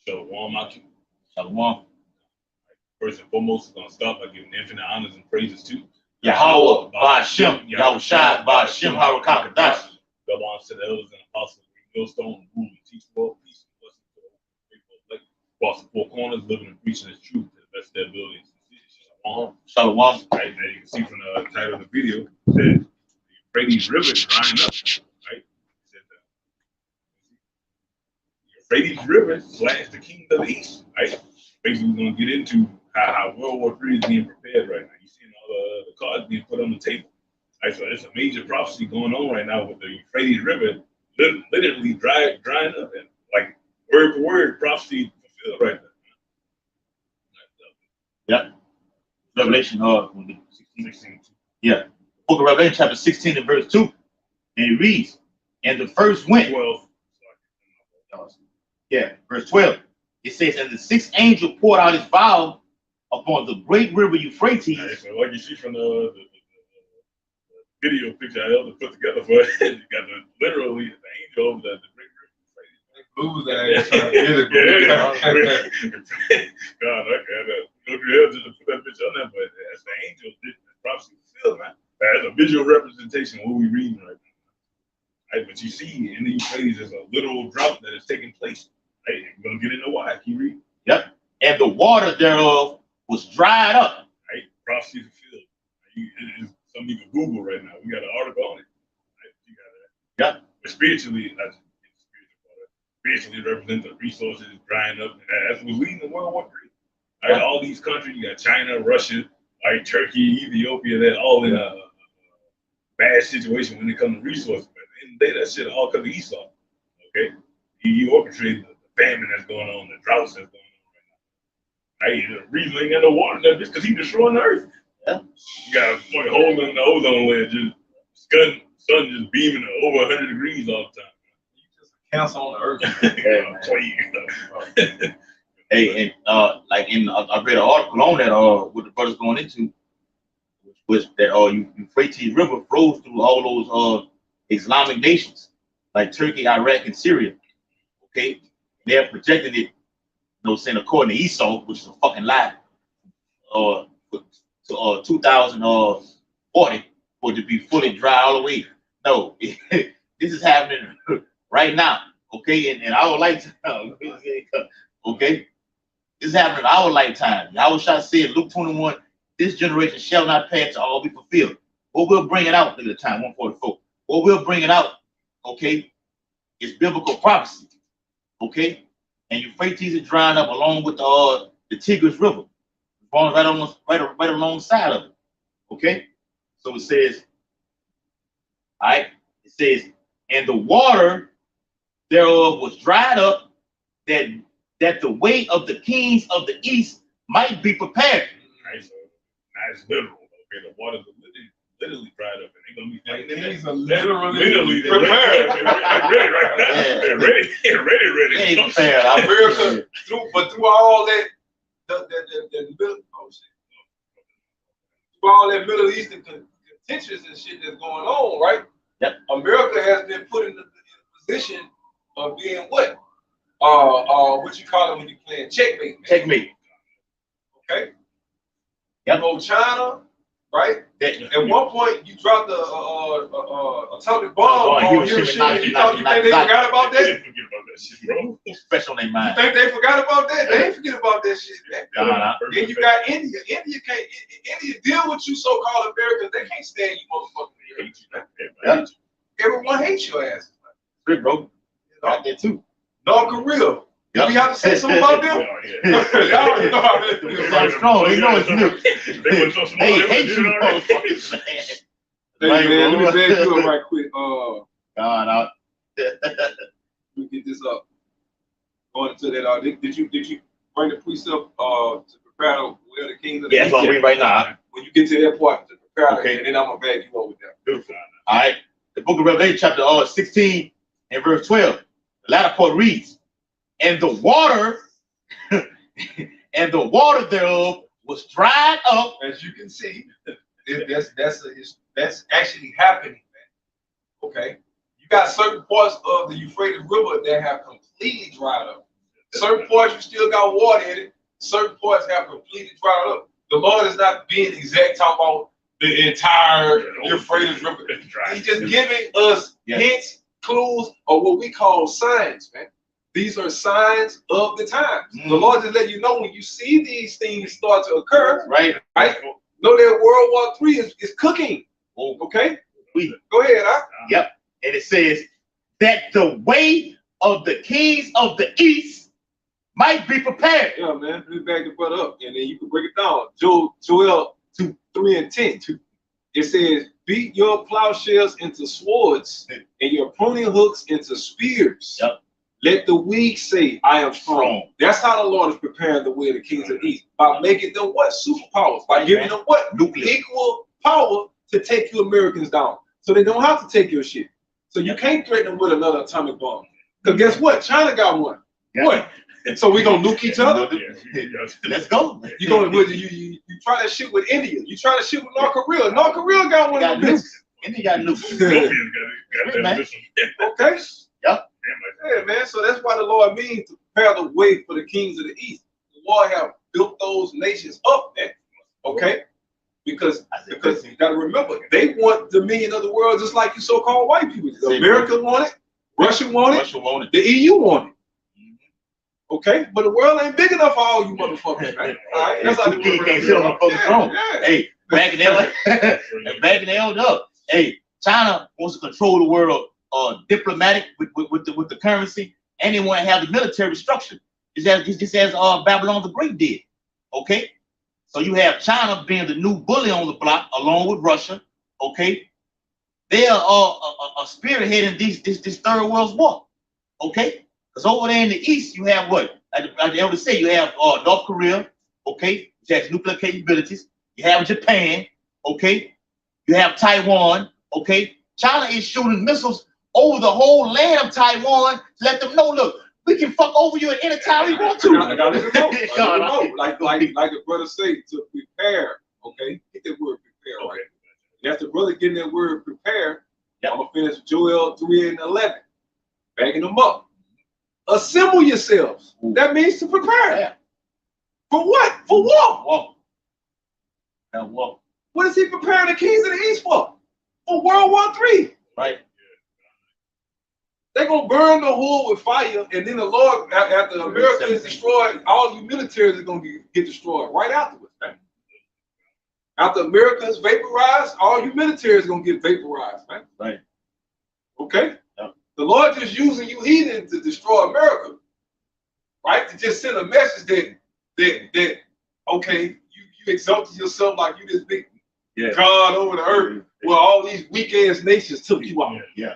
Shalom, Akim. Shalom. First and foremost, we're going to start by giving infinite honors and praises to Yahweh, Ba'Shem, Yahushua, Ba'Shem, Harakakadash. God honors to the elders and apostles, millstone, rule and teach world peace and blessings to all faithful elect across the four corners, living and preaching His truth to the best of their abilities. Shalom. Right, now you can see from the title of the video that the Euphrates River is drying up. Right, the Euphrates River / the King of the East. Right, basically we're going to get into how World War III is being prepared right now. You're seeing all the cards being put on the table. Right, so there's a major prophecy going on right now with the Euphrates River literally drying up, and like word for word prophecy fulfilled right now. Yep. Revelation 16. Yeah. Book of Revelation chapter 16 and verse 2. And it reads, and the first went. 12. Yeah, verse 12. It says, and the sixth angel poured out his vial upon the great river Euphrates. Right, so like you see from the video picture I Elder put together for it, you got literally the angel over the great river Euphrates. Blues that God, I gotta go through hell just to put that picture on there, but that's the angel. This prophecy fulfilled, man. That's a visual representation of what we're reading right now. Right, but you see in the Euphrates, there's a literal drought that is taking place. Right, we're gonna get into why. Keep reading. Yep. And the water thereof was dried up. Right, prophecy fulfilled. Some you can Google right now. We got an article on it. Right, you got that. Yep. But spiritually, spiritually represent the resources drying up, and that's what's leading to World War III. Right, all these countries, you got China, Russia, right, Turkey, Ethiopia, they're all in a bad situation when it comes to resources. But at the end of the day, that shit all comes to Esau. Okay, he orchestrated the famine that's going on, the droughts that's going on right now. Right, the reason they ain't got no water in there is because he's destroying the earth. Yeah. You got a fucking hole in the ozone layer, just sun just beaming over 100 degrees all the time. You just cancel on the earth. Hey, and like I read an article on that what the brother's going into, which was that Euphrates River flows through all those Islamic nations like Turkey, Iraq, and Syria. Okay, they're projecting it, saying according to Esau, which is a fucking lie, to 2040 for it to be fully dry all the way. No, this is happening right now. Okay, in our lifetime. Okay, this is happening in our lifetime. Yahushua said, Luke 21, this generation shall not pass to all be fulfilled. What we'll bring it out at the time, 144. What we'll bring it out, okay, is biblical prophecy. Okay, and Euphrates is drying up along with the Tigris River, right alongside of it. Okay, so it says, all right, it says, and the water thereof was dried up, that the way of the kings of the east might be prepared. Right, so that's literal. Okay, the water's literally dried up, and they're gonna be fighting in These there. are literally prepared. prepared. They're ready right now. Yeah. They're ready. They ain't prepared. America, through all that, through all that Middle Eastern contentions and shit that's going on, right? Yep. America has been put in the position of being what? What you call it when you playing checkmate? Man. Checkmate. Okay. Yep. You know China, right? At one point, you dropped a atomic bomb on Hiroshima. You think they forgot about that? They didn't forget about that shit, bro. Special name mind. You think they forgot about that? They ain't forget about that shit, man. Then you got India. India deal with you so-called Americans. They can't stand you motherfuckers. They hate you, man. Yep. Everyone hates your ass. Good, bro. Got that too. North Korea. Yep. We have to say something about them? Y'all already know how they do. They're strong. They know it's new. They hate you, motherfuckers. motherfuckers. Hey, man, let me say it to it right quick. God, out. Let me get this up. Going into that, did you bring the precept to prepare to wear the kings of the Yeah, that's what I'm reading right now. When you get to that part, to prepare, Okay. and then I'm gonna bag you up with that. Beautiful. All right. The book of Revelation, chapter 16 and verse 12. The latter part reads, and the water thereof was dried up. As you can see, that's actually happening, man. Okay, you got certain parts of the Euphrates River that have completely dried up. Certain parts you still got water in it. Certain parts have completely dried up. The Lord is not being exact talking about the entire Euphrates River. He's just giving us hints, clues, or what we call signs, man. These are signs of the times. The Lord just let you know when you see these things start to occur, right? Know that World War III is cooking. Okay? Go ahead, huh? Yep. And it says that the way of the kings of the east might be prepared. Yeah, man. Let me back the butt up, and then you can break it down. Joel 2:3-10. It says, beat your plowshares into swords and your pruning hooks into spears. Yep. Let the weak say, I am strong. That's how the Lord is preparing the way of the kings of the east. By making them what? Superpowers. By giving them what? Nuclear. Equal power to take you Americans down. So they don't have to take your shit. So you can't threaten them with another atomic bomb. Because guess what? China got one. What? So we gonna nuke each other? Let's go. You try that shit with India. You try that shit with North Korea. North Korea got one of them. India got nukes. Okay. Yep. Yeah, man. So that's why the Lord means to prepare the way for the kings of the east. The Lord have built those nations up, man. Okay. Because you gotta remember, they want dominion of the world just like you so-called white people. America want it, Russia want it, the EU want it. Okay, but the world ain't big enough for all you motherfuckers, right? All right, that's how the king can't sit on the throne. Hey, back in the old hey, China wants to control the world, diplomatic with the currency, and they want to have the military structure. Just as Babylon the Great did. Okay, so you have China being the new bully on the block, along with Russia. Okay, they are spearheading this third world war. Okay. Because over there in the east, you have what? Like the elders say, you have North Korea, okay, which has nuclear capabilities. You have Japan, okay. You have Taiwan, okay. China is shooting missiles over the whole land of Taiwan to let them know, look, we can fuck over you at any time we want to. I gotta let it know. Like the brother say, to prepare, okay. Get that word prepare right. And after brother getting that word prepare, I'm gonna finish Joel 3:11, backing them up. Assemble yourselves. That means to prepare. Yeah. For what? For war. War. What is he preparing the kings of the east for? For World War III. Right. They're going to burn the whole with fire, and then the Lord, after America is destroyed, all you militaries are going to get destroyed right afterwards. Right? After America is vaporized, all you militaries are going to get vaporized. Right? Right. Okay? The Lord just using you heathen to destroy America, right? To just send a message that okay, you exalted yourself like you this big God over the earth, where all these weak ass nations took you out. Yeah.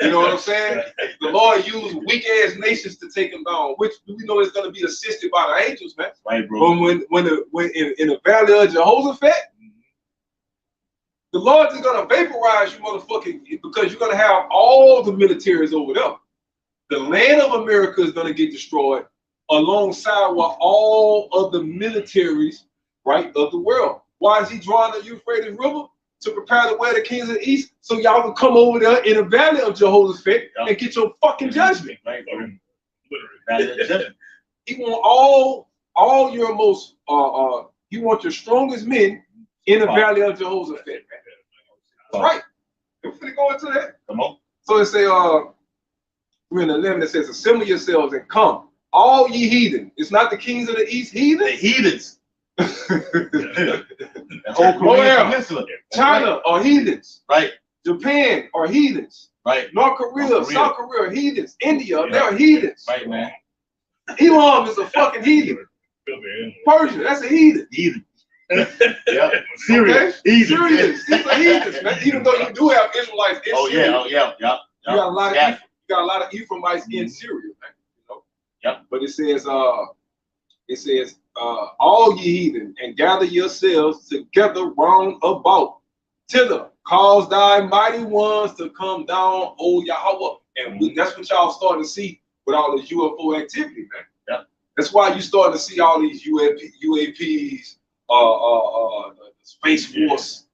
You know what I'm saying? The Lord used weak ass nations to take them down, which we know is going to be assisted by the angels, man. Right, bro. But when in the valley of Jehoshaphat, the Lord is going to vaporize you, motherfucking, because you're going to have all the militaries over there. The land of America is going to get destroyed alongside with all of the militaries, right, of the world. Why is he drawing the Euphrates River? To prepare the way of the kings of the east, so y'all can come over there in the valley of Jehoshaphat and get your fucking judgment. Right, He want all your most, you want your strongest men in the valley of Jehoshaphat. Right. We're finna go into that. Come on. So it say, 3:11, it says, assemble yourselves and come, all ye heathen. It's not the kings of the east heathen. The heathens. The whole Korean peninsula. China are heathens. Right. Japan are heathens. Right. North Korea, South Korea are heathens. India, they're heathens. Right, man. Elam is a fucking heathen. Persia, that's a heathen. Heathen. Yeah. Syria. Okay? Syrians, these are heathens, man. Even though you do have Israelites in Syria. Yeah. You got a lot of Ephraimites in Syria, man. You know? Yep. But it says, all ye heathen, and gather yourselves together round about, thither cause thy mighty ones to come down, O Yahweh. And that's what y'all starting to see with all this UFO activity, man. Yeah. That's why you starting to see all these UAPs, Space Force,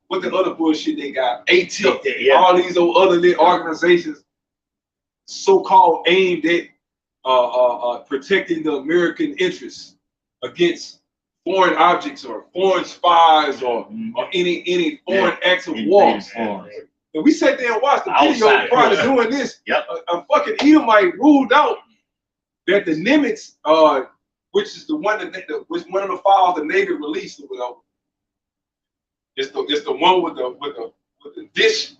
what the other bullshit they got, ATIP, all these other lit organizations. so-called aimed at protecting the American interests against foreign objects or foreign spies or any foreign acts of war. And we sat there and watched the video prior to doing this. Yep. A fucking Edomite ruled out that the Nimitz, which is the one which one of the files the Navy released or whatever. It's the one with the dish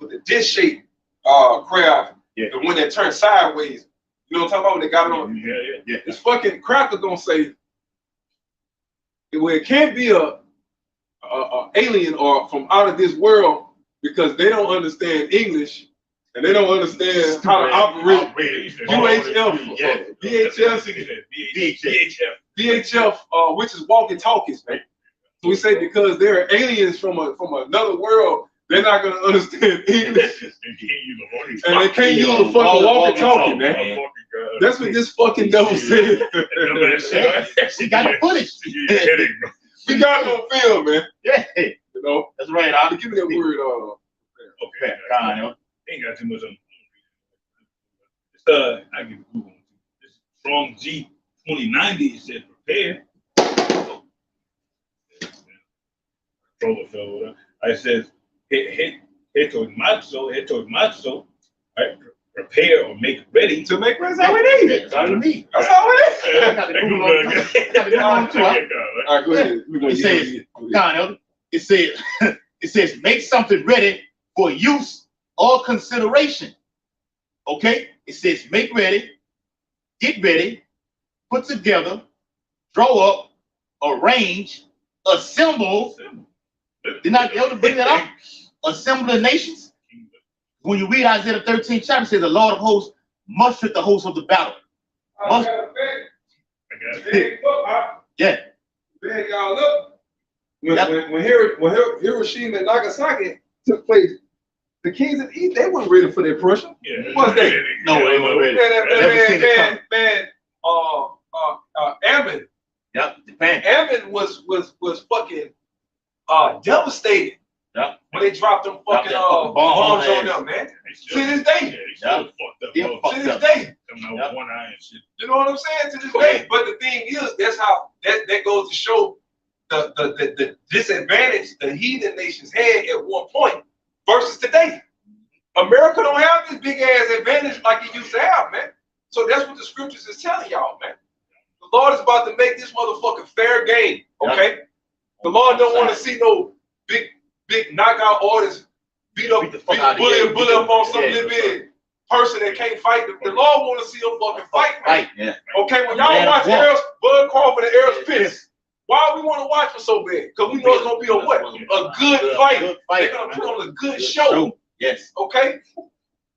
shaped craft, the one that turned sideways. You know what I'm talking about? When they got it on. Yeah. This fucking cracker gonna say, well, it can't be a alien or from out of this world because they don't understand English and they don't understand how to operate UHF, VHF, which is walkie-talkies, man. So we say because they're aliens from another world, they're not gonna understand English, and they can't use a fucking walkie-talkie, man. That's what this fucking devil said. She got the footage. We got it on film, man. Yeah, you know. That's right. Give me that word. Okay. Ain't got too much on. I give Google. This Strong G 2090. It said prepare. Controller fell over. I says heto macho, right? Prepare or make ready to make ready. That's all we need. That's all we need. That's all we need. All right, go ahead. It says make something ready for use or consideration. Okay? It says make ready, get ready, put together, draw up, arrange, assemble. Did not the elder bring that up? Assemble the nations. When you read Isaiah 13 chapter, it says the Lord of hosts mustered the hosts of the battle. Yeah. Man, y'all look. When Hiroshima and Nagasaki took place, the kings of East, they weren't ready for that pressure. Yeah. Was they? No, they weren't ready. Ammon. Yep, Japan. Ammon was fucking devastated. Yep. When they dropped them fucking bombs on them, man. To this day. To this day. One eye and shit. You know what I'm saying? To this day. But the thing is, that's how that goes to show the disadvantage the heathen nations had at one point versus today. America don't have this big ass advantage like it used to have, man. So that's what the scriptures is telling y'all, man. The Lord is about to make this motherfucker fair game, okay? Yep. The Lord don't want to see no big knockout orders beat up on some little bit person that can't fight. The Lord want to see them fucking fight, man. Yeah. Okay, when y'all watch Bud Crawford and Errol Spence, why we want to watch them so bad? Because we know it's gonna be a what? A good fight. They're gonna put on a good show. Yes. Okay.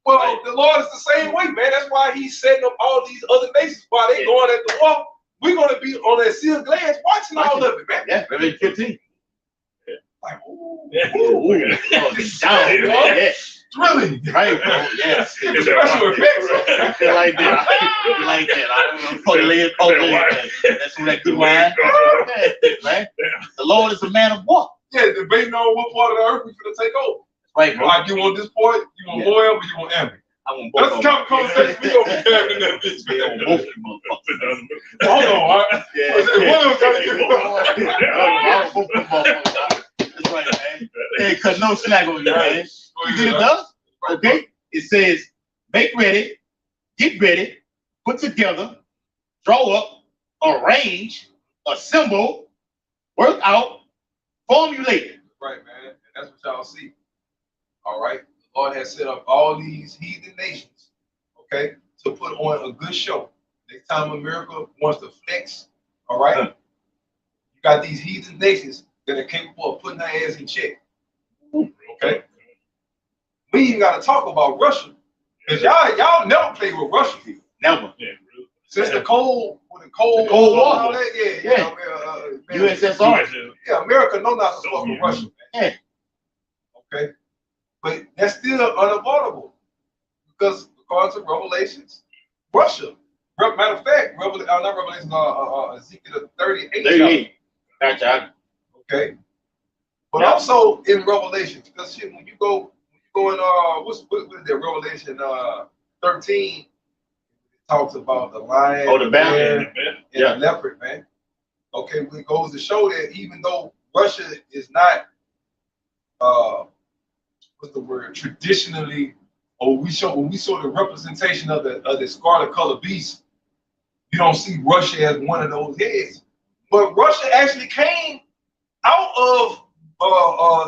Well, the Lord is the same way, man. That's why He's setting up all these other nations while they going at the war. We're gonna be on that sealed glass watching all of it, man. Yeah, Revelation 15. Like, ooh, thrilling, right, bro? Yes. Special effects. Like that. I put it. That's from that good wine. Man. The Lord is a man of war. Yeah, debating on what part of the earth we finna take over. Right, bro. Like, you want this part, you want Moab, or you want Ammon? I want both. That's the kind of conversation we gonna be having in that bitch. Yeah, I want both of them motherfuckers. Hold on, all right? Yeah. One of them trying to get That's right, man. Hey, cut no slack on you, man. You get it done? Okay? It says, make ready, get ready, put together, draw up, arrange, assemble, work out, formulate. Right, man. And that's what y'all see. All right? The Lord has set up all these heathen nations, okay, to put on a good show. Next time America wants to flex, all right, you got these heathen nations that are capable of putting their ass in check. Okay? We even got to talk about Russia. Because y'all never played with Russia people. Never. Since the Cold War. Yeah. USSR. Yeah, America know not to fuck with Russia. Yeah. Okay? But that's still unavoidable. Because according to Revelations, Russia. Matter of fact, not Revelation, Ezekiel 38. Gotcha. Okay. But also in Revelation, because shit, when you go in what's that, Revelation 13, talks about the lion, Oh, the bear, and the leopard, man. Okay, it goes to show that even though Russia is not, what's the word, traditionally, or when we show the representation of the scarlet colored beast, you don't see Russia as one of those heads. But Russia actually came out of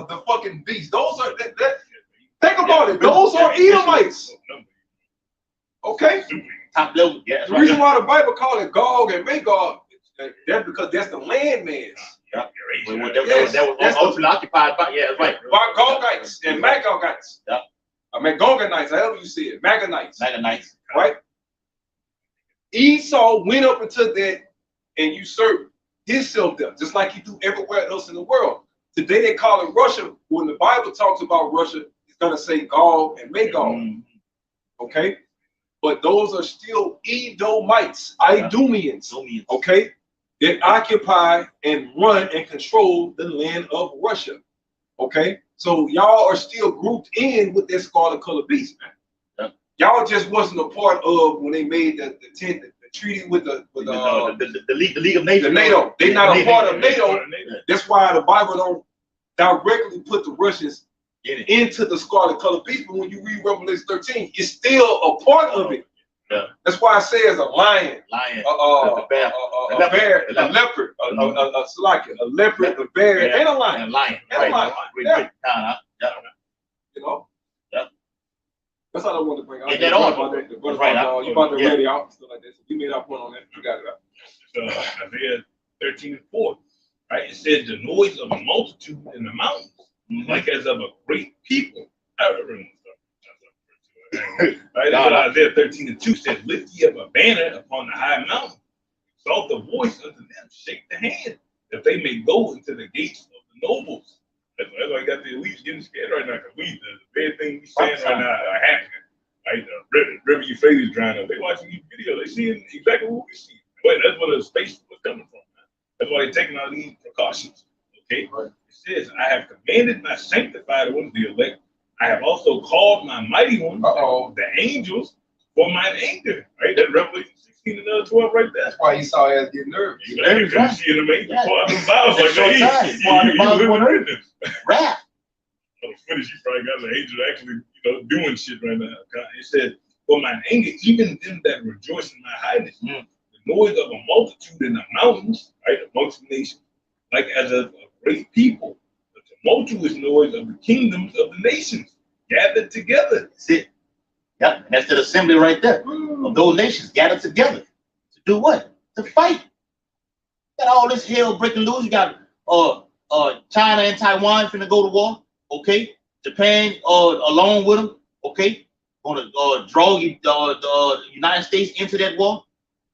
the fucking beast. Those are think about it. Those are Edomites. Okay. Top level. Yeah. The reason why the Bible call it Gog and Magog, that's because that's the landmass. Yeah. That was ultimately occupied by. Yeah, that's right. By Gogites and Magogites. Yeah. I mean Gogonites, however you see it. Magonites. Magonites. Right? Esau went up into that and usurped himself there, just like he do everywhere else in the world. Today they call it Russia. When the Bible talks about Russia, it's gonna say Gog and Magog. Okay? But those are still Edomites, Idumeans, okay, that occupy and run and control the land of Russia. Okay? So y'all are still grouped in with that scarlet colored beast, man. Y'all just wasn't a part of when they made the treaty with the League of Nations. The NATO. They're not a part of NATO. That's why the Bible don't directly put the Russians into the scarlet colored beast. But when you read Revelation 13, it's still a part of it. Yeah. That's why it says a lion, a bear, a leopard, a leopard, a leopard, a bear, and a lion. And a lion. Yeah. You know. That's all I wanted to bring out. Get that on. You brought the ready out, stuff like that. So we made our point on that. You got it out. Isaiah 13:4, right? It says the noise of a multitude in the mountains, like as of a great people. Right? Isaiah 13:2 says, lift ye up a banner upon the high mountain, exalt the voice unto them, shake the hand, that they may go into the gates of the nobles. That's why I got the elites getting scared right now, because the bad thing we saying right now are happening. Right? The river Euphrates drying up. They watching these videos. They seeing exactly what we see. But that's where the space was coming from. Man. That's why they're taking all these precautions. Okay? Right. It says, I have commanded my sanctified ones, the elect. I have also called my mighty ones, the angels, for mine anger. Right? That Revelation 16 and 12 right there. That's why you saw us get nervous. You see an amazing part of the Bible. Like, rap. Finish, you probably got an angel actually, doing shit right now. It said, for mine anger, even them that rejoice in my highness, the noise of a multitude in the mountains, right, amongst the nations, like as a great people, the tumultuous noise of the kingdoms of the nations gathered together. That's it. Yep, that's the assembly right there of those nations gathered together to do what? To fight. Got all this hell breaking loose. You got China and Taiwan finna go to war. Okay, Japan along with them. Okay, gonna draw the United States into that war.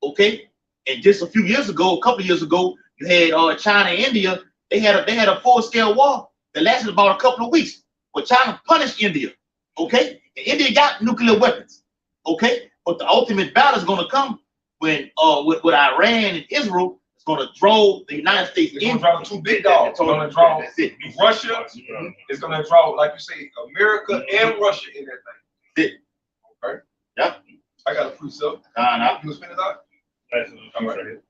Okay, and just a couple years ago, you had China and India. They had a full-scale war that lasted about a couple of weeks. But China punished India. Okay, and India got nuclear weapons. Okay, but the ultimate battle is gonna come when with Iran and Israel. Going to draw the United States in. Going to draw the two big dogs. Going to draw Russia. It's going to draw, like you say, America and Russia in that thing. That's it. Okay. Yep. I got a precept. You was finished out? Right. It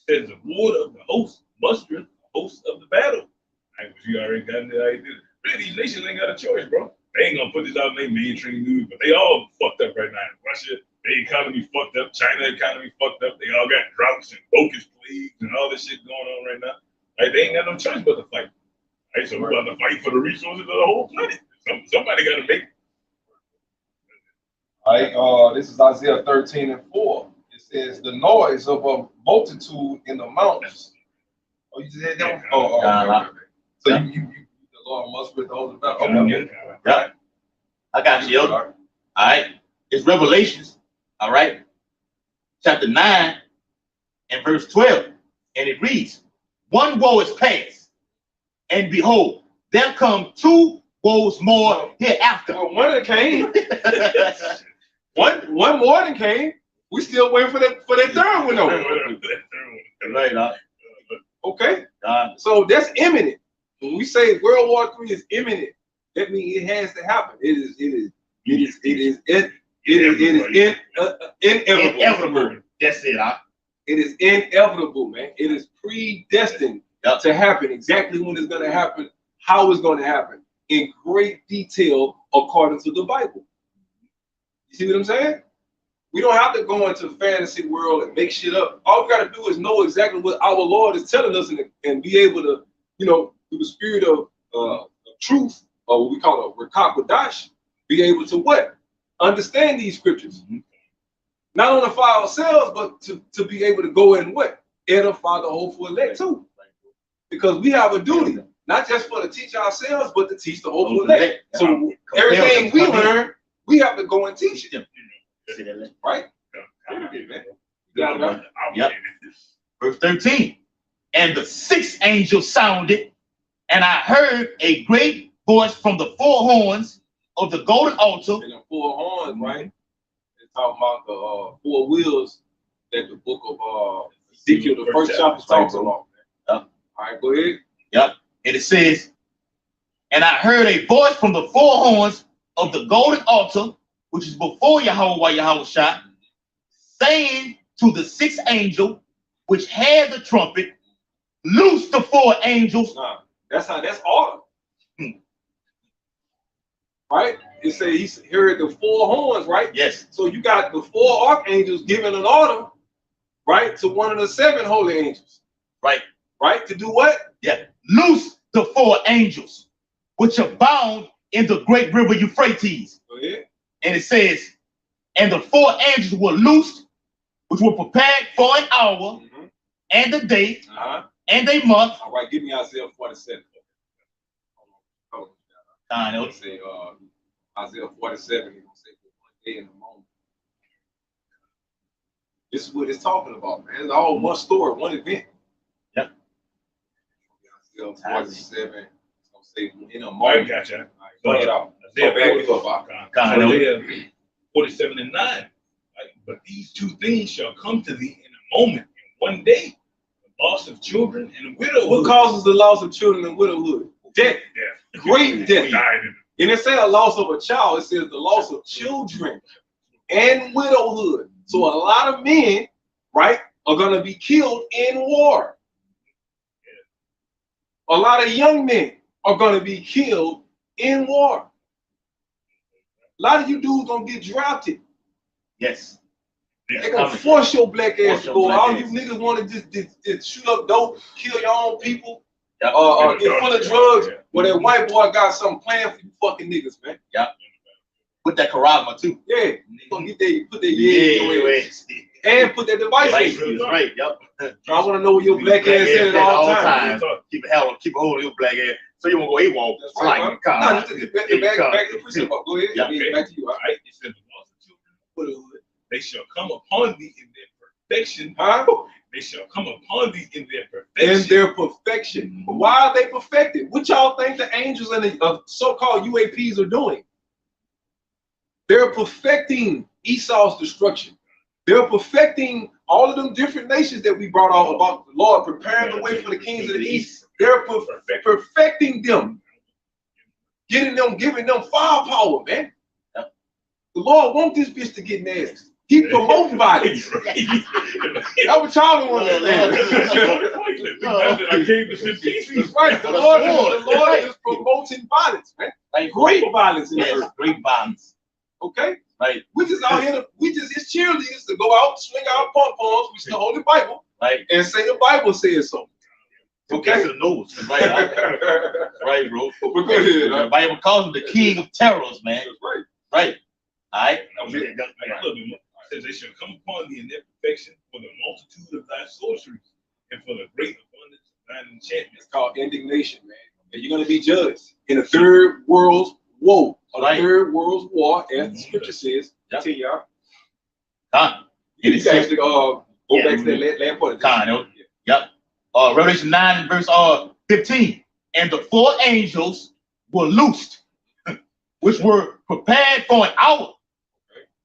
says the Lord of the host mustereth the host of the battle. Right, but you already got the idea. Really, these nations ain't got a choice, bro. They ain't gonna put this out in their mainstream news, but they all fucked up right now. Russia, their economy fucked up. China economy fucked up. They all got droughts and locust plagues and all this shit going on right now. Like, they ain't got no choice but to fight. Right, so we're about to fight for the resources of the whole planet. Somebody got to make it. All right, this is Isaiah 13:4. It says, the noise of a multitude in the mountains. Oh, you said that? Okay. So you the Lord must with the holy battle. Okay. Yeah. I got you. All right. It's Revelations. All right. Chapter 9 and verse 12. And it reads, one woe is past, and behold, there come two woes more hereafter. Well, one that came. one more than came. We still waiting for that third one though. Right. Okay. So that's imminent. When we say World War III is imminent, that means it has to happen. It is It is inevitable. Inevitable. That's it. It is inevitable, man. It is predestined to happen exactly when it's going to happen, how it's going to happen, in great detail according to the Bible. You see what I'm saying? We don't have to go into the fantasy world and make shit up. All we got to do is know exactly what our Lord is telling us and be able to, you know, through the spirit of truth, or what we call a Rakakwadash, be able to what? Understand these scriptures. Not only for ourselves, but to be able to go and what? Edify the hopeful elect too. Because we have a duty, not just for to teach ourselves, but to teach the hopeful elect. So everything we learn, we have to go and teach it. Right? Yep. Verse 13. And the sixth angel sounded, and I heard a great voice from the four horns of the golden altar. And the four horns, right? It's talking about the four wheels that the book of Ezekiel, the first chapter, talks about. All right, go ahead. Yep. And it says, and I heard a voice from the four horns of the golden altar, which is before Yahweh shot, saying to the sixth angel, which had the trumpet, loose the four angels. That's order. Right? It says he heard the four horns, right? Yes. So you got the four archangels giving an order, right, to one of the seven holy angels. Right. Right? To do what? Yeah. Loose the four angels, which are bound in the great river Euphrates. Go ahead. And it says, and the four angels were loosed, which were prepared for an hour, and a day, and a month. All right, give me Isaiah 47. I know. Say Isaiah 47, he's gonna say for one day in a moment. This is what it's talking about, man. It's all one story, one event. Yep. Isaiah 47, it's gonna say in a moment. Gotcha. Bring it out. Isaiah 47 and 9. Right? But these two things shall come to thee in a moment, in one day: the loss of children and widowhood. What causes the loss of children and widowhood? Death. Great death. And it says a loss of a child, it says the loss of children and widowhood. So a lot of men, right, are going to be killed in war. A lot of young men are going to be killed in war. A lot of you dudes going to get drafted. Yes. They're going to force your black ass to go. All you niggas want to just shoot up dope, kill your own people. Get full of drugs. Well, that white boy got something planned for you fucking niggas, man. Yep. With that karama too. Yeah. Gonna get there, put that in your ass. And put that device in. Right. Yep. I want to know where your black ass at all times. Keep a hold of your black ass. So you won't go AWOL. Right, back to the precept. Go ahead. Yeah, back to you. All right. It says the loss of children, they shall come upon thee in their perfection. They shall come upon thee in their perfection. In their perfection. Why are they perfected? What y'all think the angels and the so-called UAPs are doing? They're perfecting Esau's destruction. They're perfecting all of them different nations that we brought out about the Lord preparing the way for the kings of the east. They're perfecting them, giving them firepower, man. The Lord wants this bitch to get nasty. He promotes violence. That's what y'all don't want to understand. I came to sit peace. Right. The Lord is promoting violence, man. Like great violence in the earth. Great violence. Okay? Right. We just out here, it's cheerleaders to go out, swing our pom-poms, we still hold the Bible, right, and say the Bible says so. Okay? The nose. Right, right, bro. But go ahead. The Bible calls him the king of terrors, man. That's right. Right. All right. It says they shall come upon thee in their perfection for the multitude of thy sorceries and for the great abundance of thine enchantments. It's called indignation, man. And you're going to be judged in a third world war. Third world war, as the scripture says. Yep. Tell y'all. You can actually go back to that last part. Yep. Revelation 9 verse 15. And the four angels were loosed, which were prepared for an hour,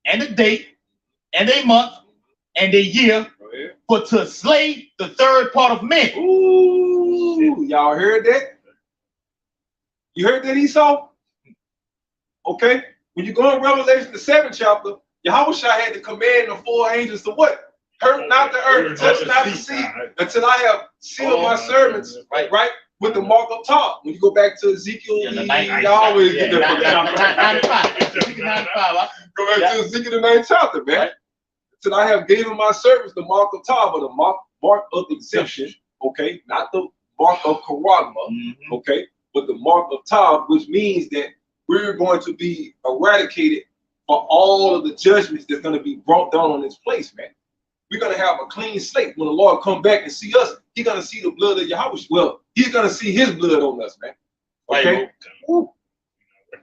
and a day, and a month, and a year, for to slay the third part of men. Ooh, y'all heard that? You heard that, Esau? Okay. When you go in Revelation, the 7th chapter, Yahushua had to command the 4 angels to what? Hurt not the earth, touch not the sea, until I have sealed my servants, right? With the mark up top. When you go back to Ezekiel, you always get that. Go back to Ezekiel the 9th chapter, man. Until I have given my servants the mark of top, or the mark of exemption, okay? Not the mark of charagma, okay? But the mark of top, which means that we're going to be eradicated for all of the judgments that's going to be brought down on this place, man. We're going to have a clean slate. When the Lord come back and see us, he's going to see the blood of Yahweh. Well, he's going to see his blood on us, man. Okay?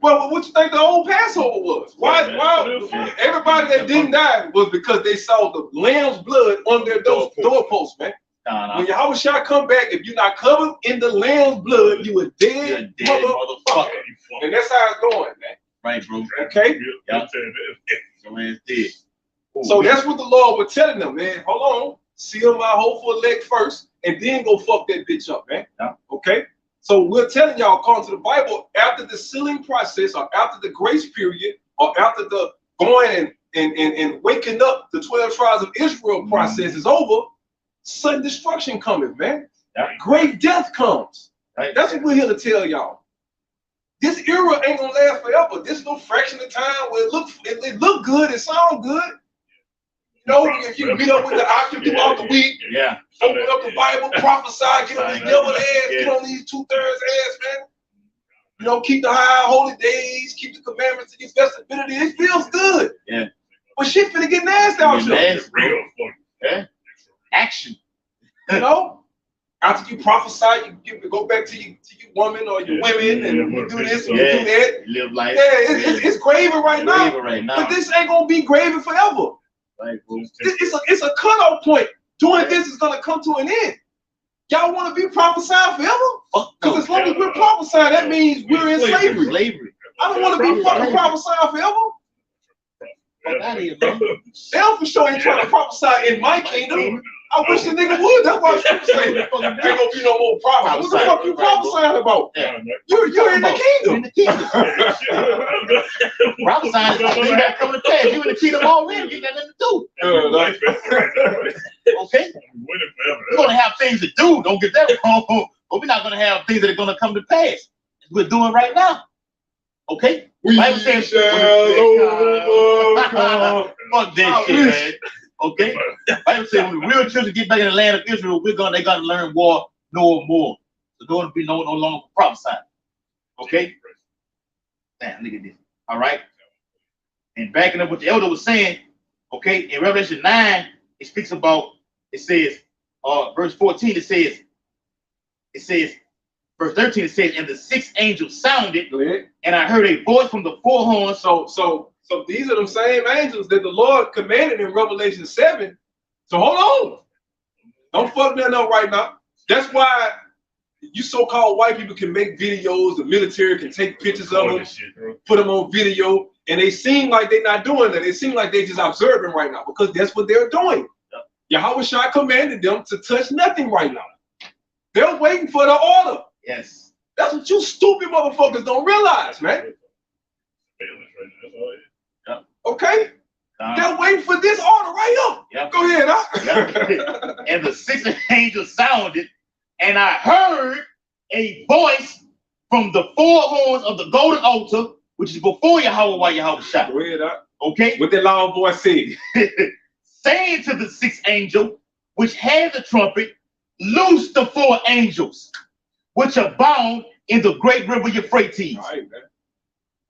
Well, what you think the old Passover was? Why everybody that didn't die was because they saw the lamb's blood on their doorposts, man. When Yahweh come back, if you're not covered in the lamb's blood, you a dead motherfucker. And that's how it's going, man. Right, bro. Okay? So that's what the Lord was telling them, man. Hold on. Seal my hopeful elect first, and then go fuck that bitch up, man. Okay? So we're telling y'all, according to the Bible, after the sealing process, or after the grace period, or after the going and waking up the 12 tribes of Israel process is over, sudden destruction coming, man. Great death comes. That's what we're here to tell y'all. This era ain't gonna last forever. This little fraction of time where it look good, it sound good. You know, if you meet up with the octave throughout the week, open up the Bible, prophesy, get on these devil ass, get on these 2/3 ass, man. You know, keep the high holy days, keep the commandments to your festivities. It feels good. But shit finna get nasty out here. Action. You know? After you prophesy, you go back to your woman or your women, and you do this and you do that. Live life. It's gravy right now. But this ain't gonna be gravy forever. It's a cutoff point. Doing this is gonna come to an end. Y'all want to be prophesying forever? Because as long as we're prophesying, that means we're in slavery. I don't want to be fucking prophesying forever. They for sure ain't trying to prophesy in my kingdom. I wish the nigga would. That's why I'm saying there ain't gonna be no more prophecy. What the fuck you prophesying about? You're in the kingdom. In the kingdom. Prophesying is not coming to pass. You in the kingdom already. You got nothing to do. Okay? We're gonna have things to do. Don't get that wrong. But we're not gonna have things that are gonna come to pass. We're doing right now. Okay? Bible says, fuck that shit, man. Okay? Bible says when the real children get back in the land of Israel, they're gonna learn war no more. So there won't be no longer prophesying. Okay? Damn, look at this. All right. And backing up what the elder was saying, okay, in Revelation 9, it speaks about, it says, verse 14, it says, verse 13, it says, and the 6th angel sounded, and I heard a voice from the 4 horns. So these are the same angels that the Lord commanded in Revelation 7. So hold on. Don't fuck that up right now. That's why you so-called white people can make videos, the military can take pictures of them, put them on video, and they seem like they're not doing that. They seem like they're just observing right now because that's what they're doing. Yahweh Shai commanded them to touch nothing right now. They're waiting for the order. Yes. That's what you stupid motherfuckers don't realize, man. Okay? They're waiting for this order right up. Go ahead, huh? And the 6th angel sounded, and I heard a voice from the 4 horns of the golden altar, which is before Yahweh Yahweh Shai. Go ahead, huh? Okay? What that loud voice said. Saying to the 6th angel, which had the trumpet, loose the 4 angels, which are bound in the great river Euphrates. All right, man.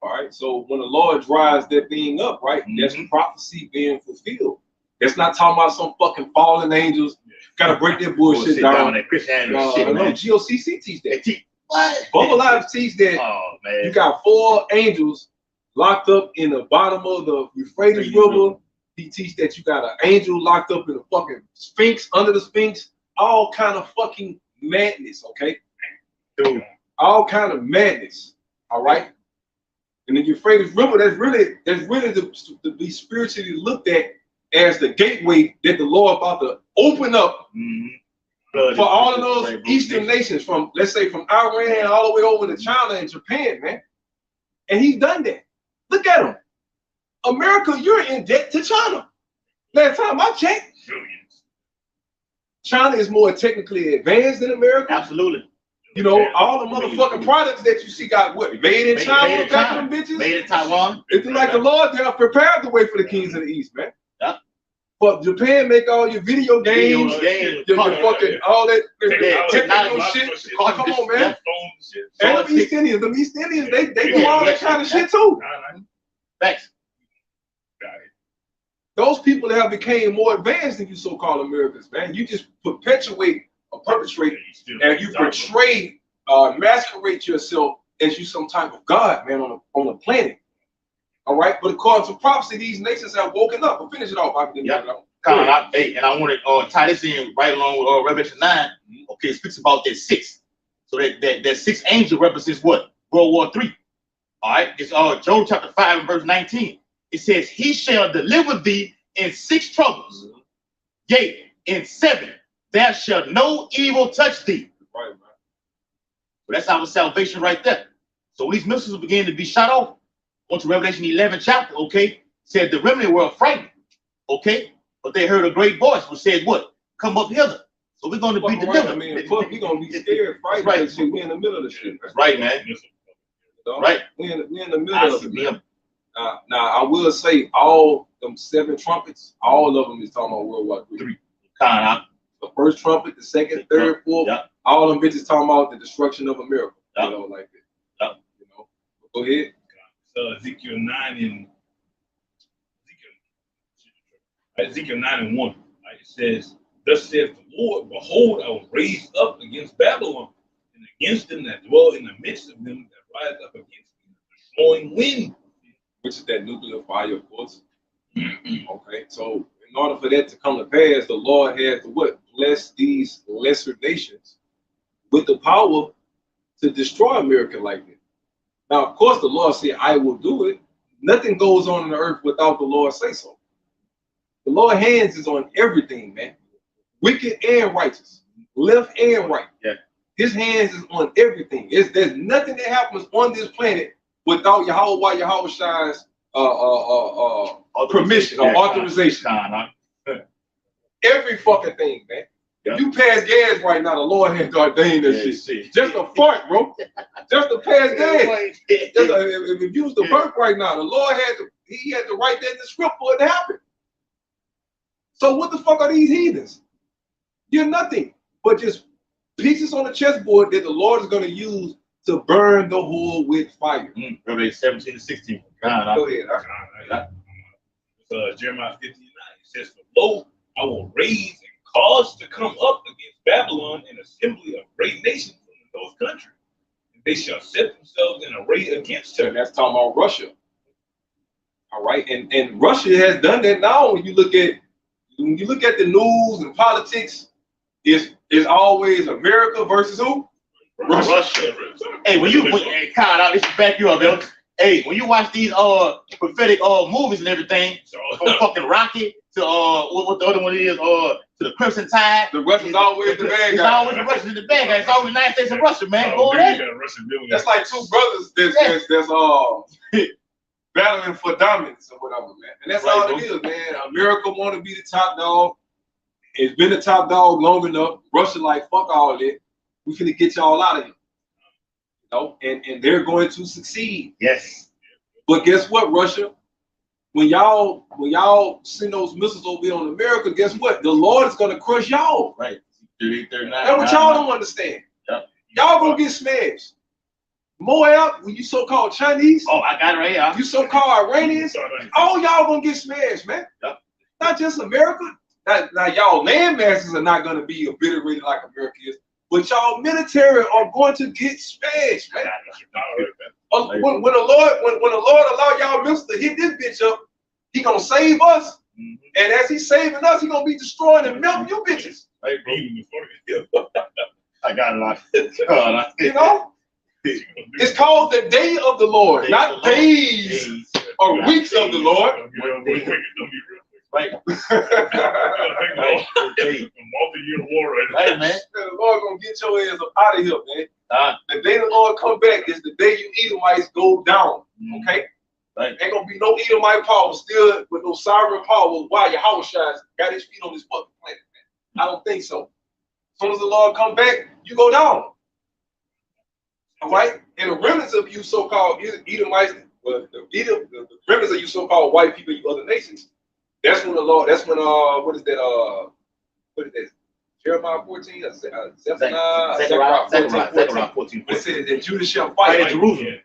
All right, so when the Lord dries that thing up, right, that's prophecy being fulfilled. That's not talking about some fucking fallen angels. Gotta break that bullshit down. That Christianity shit, man. No, GOCC teach that. What? Bubble Lives teach that. Oh, man. You got 4 angels locked up in the bottom of the Euphrates River. He teach that you got an angel locked up in the fucking Sphinx, under the Sphinx. All kind of fucking madness, okay? Dude. All kind of madness, all right? And the Euphrates River, that's really to be spiritually looked at as the gateway that the Lord about to open up for all of those Eastern nations, from, let's say, from Iran all the way over to China and Japan, man. And he's done that. Look at him. America, you're in debt to China. Last time I checked, Billions. China is more technically advanced than America. Absolutely. You know, all the motherfucking products that you see got what? Made in China, made in back China. of them bitches? Made in Taiwan. It's like the Lord there prepared the way for the kings of the East, man. Yeah. But Japan make all your video games, your fucking all that technical shit. Come on, man. And them East Indians, they do all that kind of shit too. Thanks. Those people that have became more advanced than you so-called Americans, man. You just perpetuate or perpetrate, and you portray, masquerade yourself as you some type of god, man, on a planet. All right, but according to prophecy, these nations have woken up. We'll finish it off. Hey, and I want to tie this in right along with Revelation 9. Okay, it speaks about that 6. So that 6 angel represents what? World War III. All right, it's Job chapter 5 and verse 19. It says, he shall deliver thee in 6 troubles. Yea, in 7, there shall no evil touch thee. Right, man. So that's our salvation right there. So when these missiles begin to be shot off, onto Revelation 11 chapter, okay, said the remnant were frightened, okay, but they heard a great voice which said what? Come up hither. So we're going to be delivered. We're going to be scared, frightened. Right. We're in the middle of the shit. That's right, man. Right. We're in the middle of it, man. Now, I will say all them 7 trumpets, all of them is talking about World War III. The first trumpet, the second, third, fourth, all them bitches talking about the destruction of America. You know, like that. You know, go ahead. Ezekiel 9 and 1. It says, thus saith the Lord, behold, I will raise up against Babylon and against them that dwell in the midst of them that rise up against them, destroying wind. Which is that nuclear fire, of course. Okay, so in order for that to come to pass, the Lord has to what? Bless these lesser nations with the power to destroy America like that. Now, of course, the Lord said, I will do it. Nothing goes on the earth without the Lord say so. The Lord's hands is on everything, man. Wicked and righteous, left and right. Yeah. His hands is on everything. There's nothing that happens on this planet without Yahweh Shai's permission or authorization. Every fucking thing, man. If you pass gas right now, the Lord has ordained this shit. Just a fart, bro. Just to pass gas. If you was to burp right now, the Lord had to write that in the script for it to happen. So what the fuck are these heathens? You're nothing but just pieces on the chessboard that the Lord is going to use to burn the whole with fire. Revelation 17 and 16. Go ahead. Jeremiah 59. It says, for lo, I will raise and cause to come up against Babylon an assembly of great nations from those countries. And they shall set themselves in array against her. And that's talking about Russia. All right. And Russia has done that now. When you look at the news and politics, it's always America versus who? Russia. Hey, when you Kyle, this should back you up, yo. Hey, when you watch these prophetic movies and everything, from fucking Rocket to what the other one is, to the Crimson Tide. The Russians always the bad guys. It's always the Russians in the bad guys. It's always the United States and Russia, man. Go ahead. That's like two brothers that's battling for dominance or whatever, man. And that's all it is, man. America want to be the top dog. It's been the top dog long enough. Russia like, fuck all that. We finna get y'all out of here. You know, and they're going to succeed. Yes. But guess what, Russia? When y'all send those missiles over here on America, guess what? The Lord is gonna crush y'all. Right. 38, 39. That's what y'all don't understand. Yep. Y'all gonna get smashed. Moab, when you so-called Chinese, I got it right here. you so-called Iranians, all y'all gonna get smashed, man. Yep. Not just America. Now y'all land masses are not gonna be obliterated like America is, but y'all military are going to get smashed, man. When the Lord allow y'all missiles to hit this bitch up, he gonna save us. And as he's saving us, he gonna be destroying and melting you bitches. I got a lot. You know? It's called the day of the Lord, not days or weeks of the Lord. Right. Multi-year war right, man. The Lord gonna get your ass up out of here, man. The day the Lord come back is the day you Edomites go down. Okay? Right. Ain't gonna be no Edomite power still with no sovereign power while Yahweh shines got his feet on this fucking planet, man. I don't think so. As soon as the Lord come back, you go down. All right? And the remnants of you so-called Edomites, well, the remnants of you so-called white people, you other nations, that's when the Lord, that's when what is that? Jeremiah 14, Zechariah 14. It says that Judah shall fight in Jerusalem.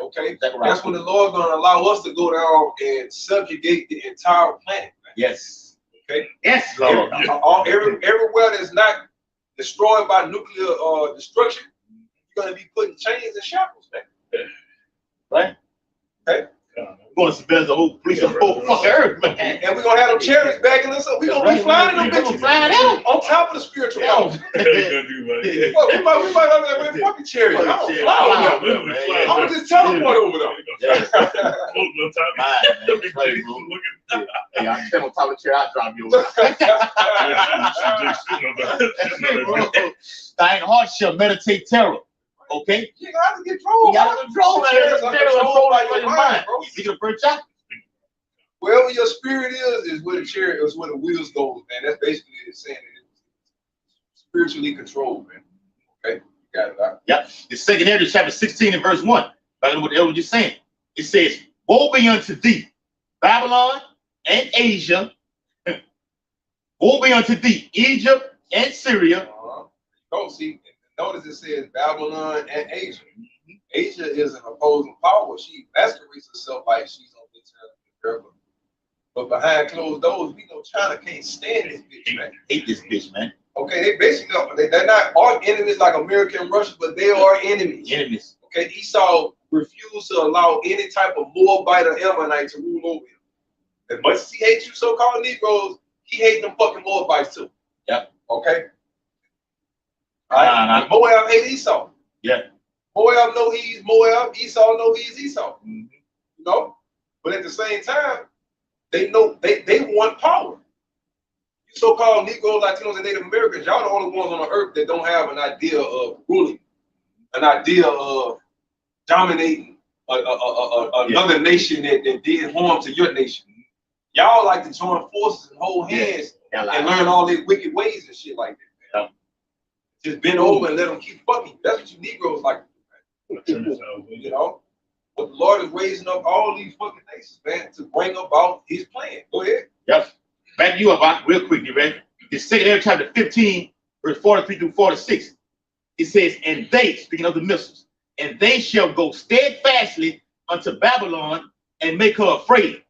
Okay, that's when the Lord gonna allow us to go down and subjugate the entire planet. Man. Yes. Okay. Yes, Lord. Everywhere that's not destroyed by nuclear destruction, you're gonna be putting chains and shackles, man. Right. Okay. We're going to surveil the whole police of the whole fucking earth, man. And we're gonna have them chariots backing us up. We're gonna be flying in them bitches. On top of the spiritual mountain. We might have that fucking chariot. I'm gonna just teleport over them. Yeah, I'm on top of the chair. I'll drop you over. Thine heart shall meditate terror. Okay? You gotta control. You gotta control, man. Control by your mind, bro. You can burn out. Wherever your spirit is where the chariot is, where the wheels go, man. That's basically saying that it's spiritually controlled, man. Okay? You got it out. Yep. The second Ezra chapter 16 and verse 1. Back to what the elder was saying. It says, woe be unto thee, Babylon and Asia. Woe be unto thee, Egypt and Syria. Go see. Notice it says Babylon and Asia. Asia is an opposing power. She masquerades herself like she's on this earth. But behind closed doors, we know China can't stand this bitch, man. Hate this bitch, man. Okay, they basically they're not our enemies like America and Russia, but they are enemies. Enemies. Okay, Esau refused to allow any type of Moabite or Ammonite to rule over him. As much as he hates you so-called Negroes, he hates them fucking Moabites too. Yep. Okay. Right? Moab hate Esau. Yeah. Moab know he's Moab. Esau know he's Esau. You know, but at the same time, they know they want power. You so-called Negroes, Latinos, and Native Americans, y'all the only ones on the earth that don't have an idea of ruling, an idea of dominating another nation that did harm to your nation. Y'all like to join forces and hold hands and learn all their wicked ways and shit like that. Just bend over and let them keep fucking you. That's what you Negroes like to do, man. You know? But the Lord is raising up all these fucking nations, man, to bring about his plan. Go ahead. Yep. Back to you up real quick, you ready? The second Ezra chapter 15, verse 43 through 46. It says, and they, speaking of the missiles, and they shall go steadfastly unto Babylon and make her afraid.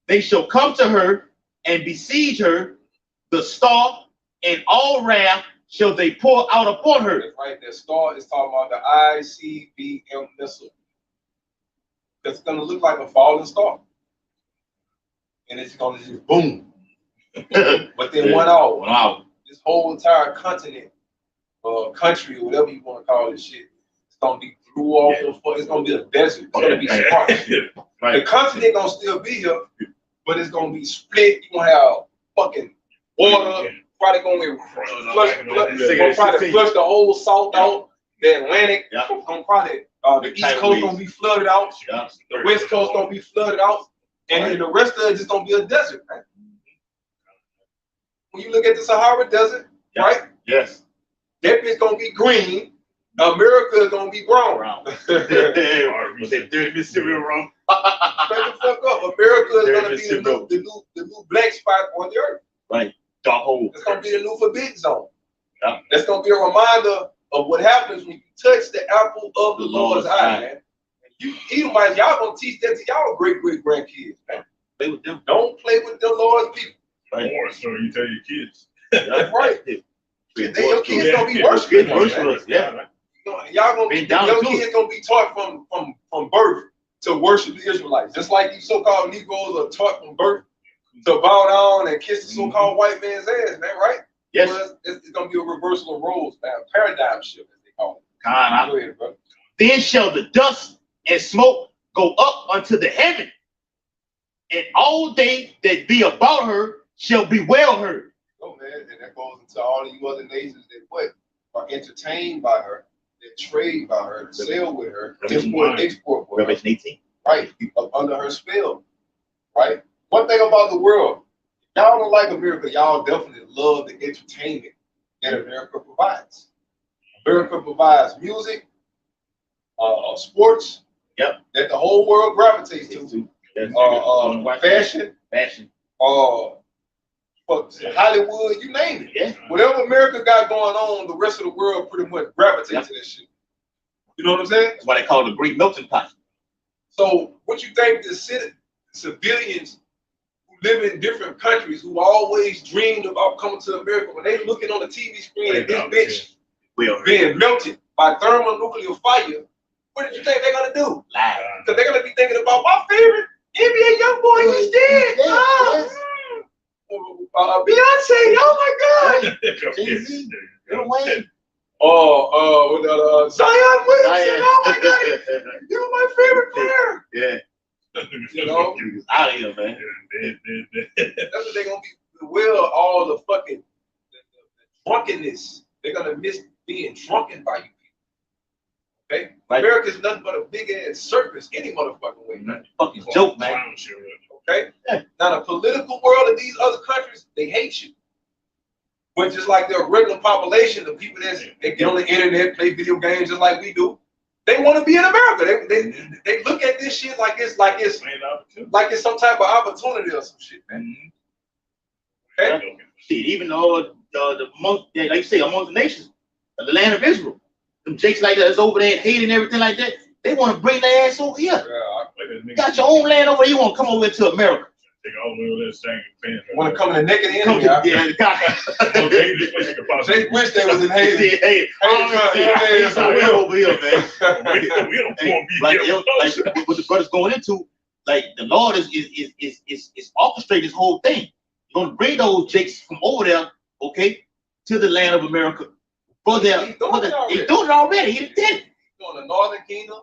They shall come to her and besiege her, the star and all wrath shall they pour out upon her. That's right. The star is talking about the ICBM missile. That's going to look like a falling star. And it's going to just boom. But then one out. This whole entire continent, country, or whatever you want to call this shit, it's going to be through off. It's going to be a desert. It's going to be sparse. The continent going to still be here, but it's going to be split. You're going to have fucking water. Probably going to flush the whole South out, the Atlantic. Probably the East Coast going to be flooded out. The West Coast going to be flooded out. And then the rest of it is going to be a desert, man. When you look at the Sahara Desert, right? Yes. That bitch going to be green. America is going to be brown. Was that dirty Mississippi wrong? Shut the fuck up. America is going to be the new black spot on the earth. Right. Dark hole. It's going to be the new forbidden zone. Yeah. That's going to be a reminder of what happens when you touch the apple of the Lord's eye, man. You Edomites, y'all going to teach that to y'all great-great-grandkids, man. Play with them. Don't play with the Lord's people. Right. Or so you tell your kids. That's right. Your kids going to be worshiping us, yeah. Y'all going to be, your kids going to be taught from birth to worship the Israelites. Just like these so-called Negroes are taught from birth to bow down and kiss the so-called white man's ass, man, right? Yes. Well, it's going to be a reversal of roles, man. Paradigm shift, as they call it. Go ahead, brother. Then shall the dust and smoke go up unto the heaven, and all they that be about her shall be well heard. Oh, man, and that goes into all of you other nations that are entertained by her, that trade by her, that sell with her, import and export with her. Revelation 18. right? Up under her spell, right? One thing about the world, y'all don't like America, y'all definitely love the entertainment that America provides. America provides music, sports, Yep. that the whole world gravitates to. Fashion, Hollywood, you name it. Yeah. Whatever America got going on, the rest of the world pretty much gravitates to that shit. You know what I'm saying? That's why they call it the Great Melting Pot. So what you think the civilians who live in different countries who always dreamed about coming to America, when they looking on the TV screen at this bitch being melted by thermonuclear fire, what did you think they're gonna do? Lie. Because they're gonna be thinking about my favorite NBA young boy, he's dead. Beyonce, oh my God. Jay-Z, Lil Wayne. Zion Williamson, oh my God, you're my favorite player. Yeah. You know, He's out of here, man. that's what they're gonna be. Well, all the fucking the drunkenness. They're gonna miss being drunken by you people. Okay, Right. America's nothing but a big ass circus, any motherfucking way. Man. Fucking joke, man. Okay, now the political world of these other countries, they hate you. But just like their regular population, the people that get on the internet, play video games just like we do, they want to be in America. They look at this shit like it's some type of opportunity or some shit, man. Okay? Shit, even though like you say, among the nations, the land of Israel, them jakes like that is over there and hating everything like that, they want to bring their ass over here. You got your own land over here, you want to come over to America. Want to come in the naked enemy? Yeah, Jake wish they was in Haiti. Hey, over here, man. Like what the brother's going into, like the Lord is orchestrating this whole thing. You're gonna bring those jakes from over there, okay, to the land of America. He's doing it already. He did it. Doing the Northern Kingdom,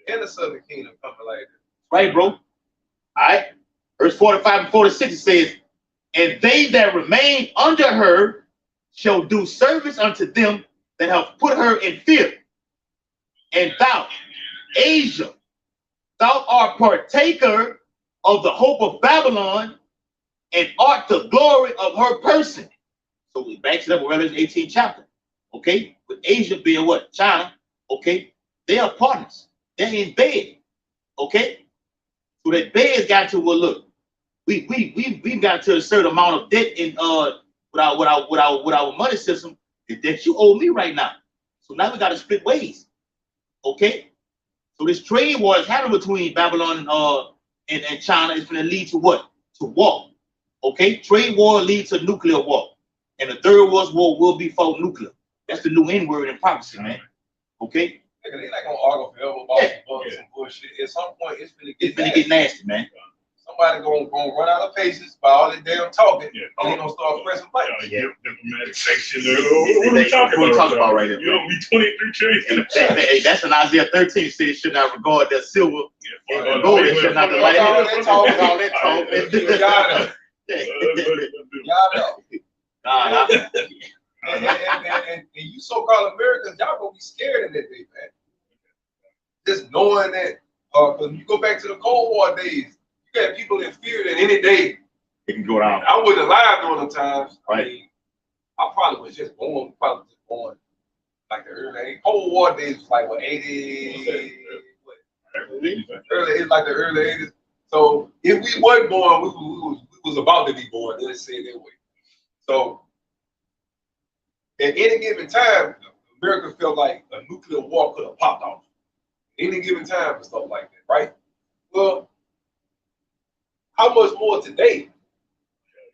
and the Southern Kingdom coming like that. Right, bro. All right. Verse 45 and 46 it says, and they that remain under her shall do service unto them that have put her in fear. And thou, Asia, thou art partaker of the hope of Babylon, and art the glory of her person. So we backs it up with Revelation 18 chapter. Okay, with Asia being what? China. Okay, they are partners. They're in bed. Okay. So that bed's got to, well, look, we've got to a certain amount of debt in with our money system that you owe me right now. So now we got to split ways. Okay. So this trade war is happening between Babylon and China. Is going to lead to what? To war. Okay. Trade war leads to nuclear war, and the third world war will be for nuclear. That's the new N word in prophecy, man. Okay. They're not gonna argue forever about some bullshit. At some point, it's gonna get nasty, man. Somebody gonna run out of patience by all that damn talking, and they gonna start pressing buttons. Diplomatic section. What are we talking about right here? You don't be 23 trillion. Hey, that's in Isaiah 13. Said it should not regard that silver and gold. It should not delight. All that talk. Y'all know. And you so-called Americans, y'all gonna be scared in that day, man. Just knowing that, because you go back to the Cold War days, you got people in fear that any day it can go down. I wasn't alive during them times. Right. I mean, I probably was just born, like the early Cold War days was like what 80, it's like the early 80s. So if we weren't born, we was about to be born. Let's say it that way. So at any given time, America felt like a nuclear war could have popped off. Any given time and stuff like that, right? Well, how much more today?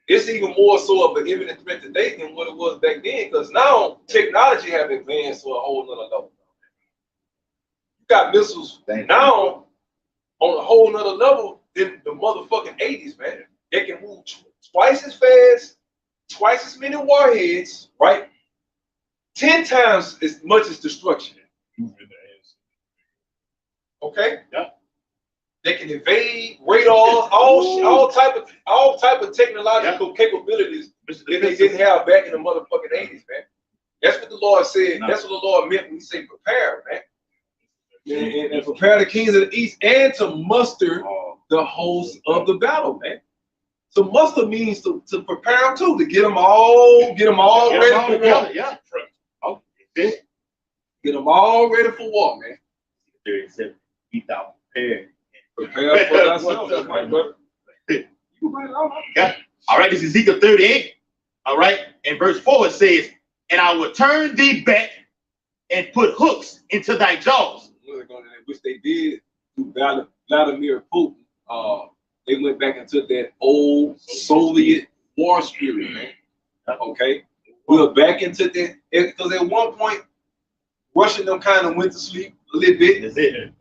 It's even more so of an imminent threat today than what it was back then, because now technology have advanced to a whole nother level. You got missiles now on a whole nother level than the motherfucking 80s, man. They can move twice as fast, twice as many warheads, right? 10 times as much as destruction. Okay? Yeah. They can evade radars, all type of technological capabilities that they didn't have back in the motherfucking 80s, man. That's what the Lord said. That's what the Lord meant when he said prepare, man. and prepare the kings of the east, and to muster the hosts of the battle, man. So muster means to prepare them too, to get them all ready for war. Yeah. Oh, it. Get them all ready for war, man. 37. He thought prepared. Prepare for ourselves, right, brother? Yeah. All right, this is Ezekiel 38. All right, in verse 4 it says, "And I will turn thee back and put hooks into thy jaws." Which they did to Vladimir Putin. They went back and took that old Soviet war spirit, man. Okay, we were back into that because at one point, Russia them kind of went to sleep a little bit. That's it.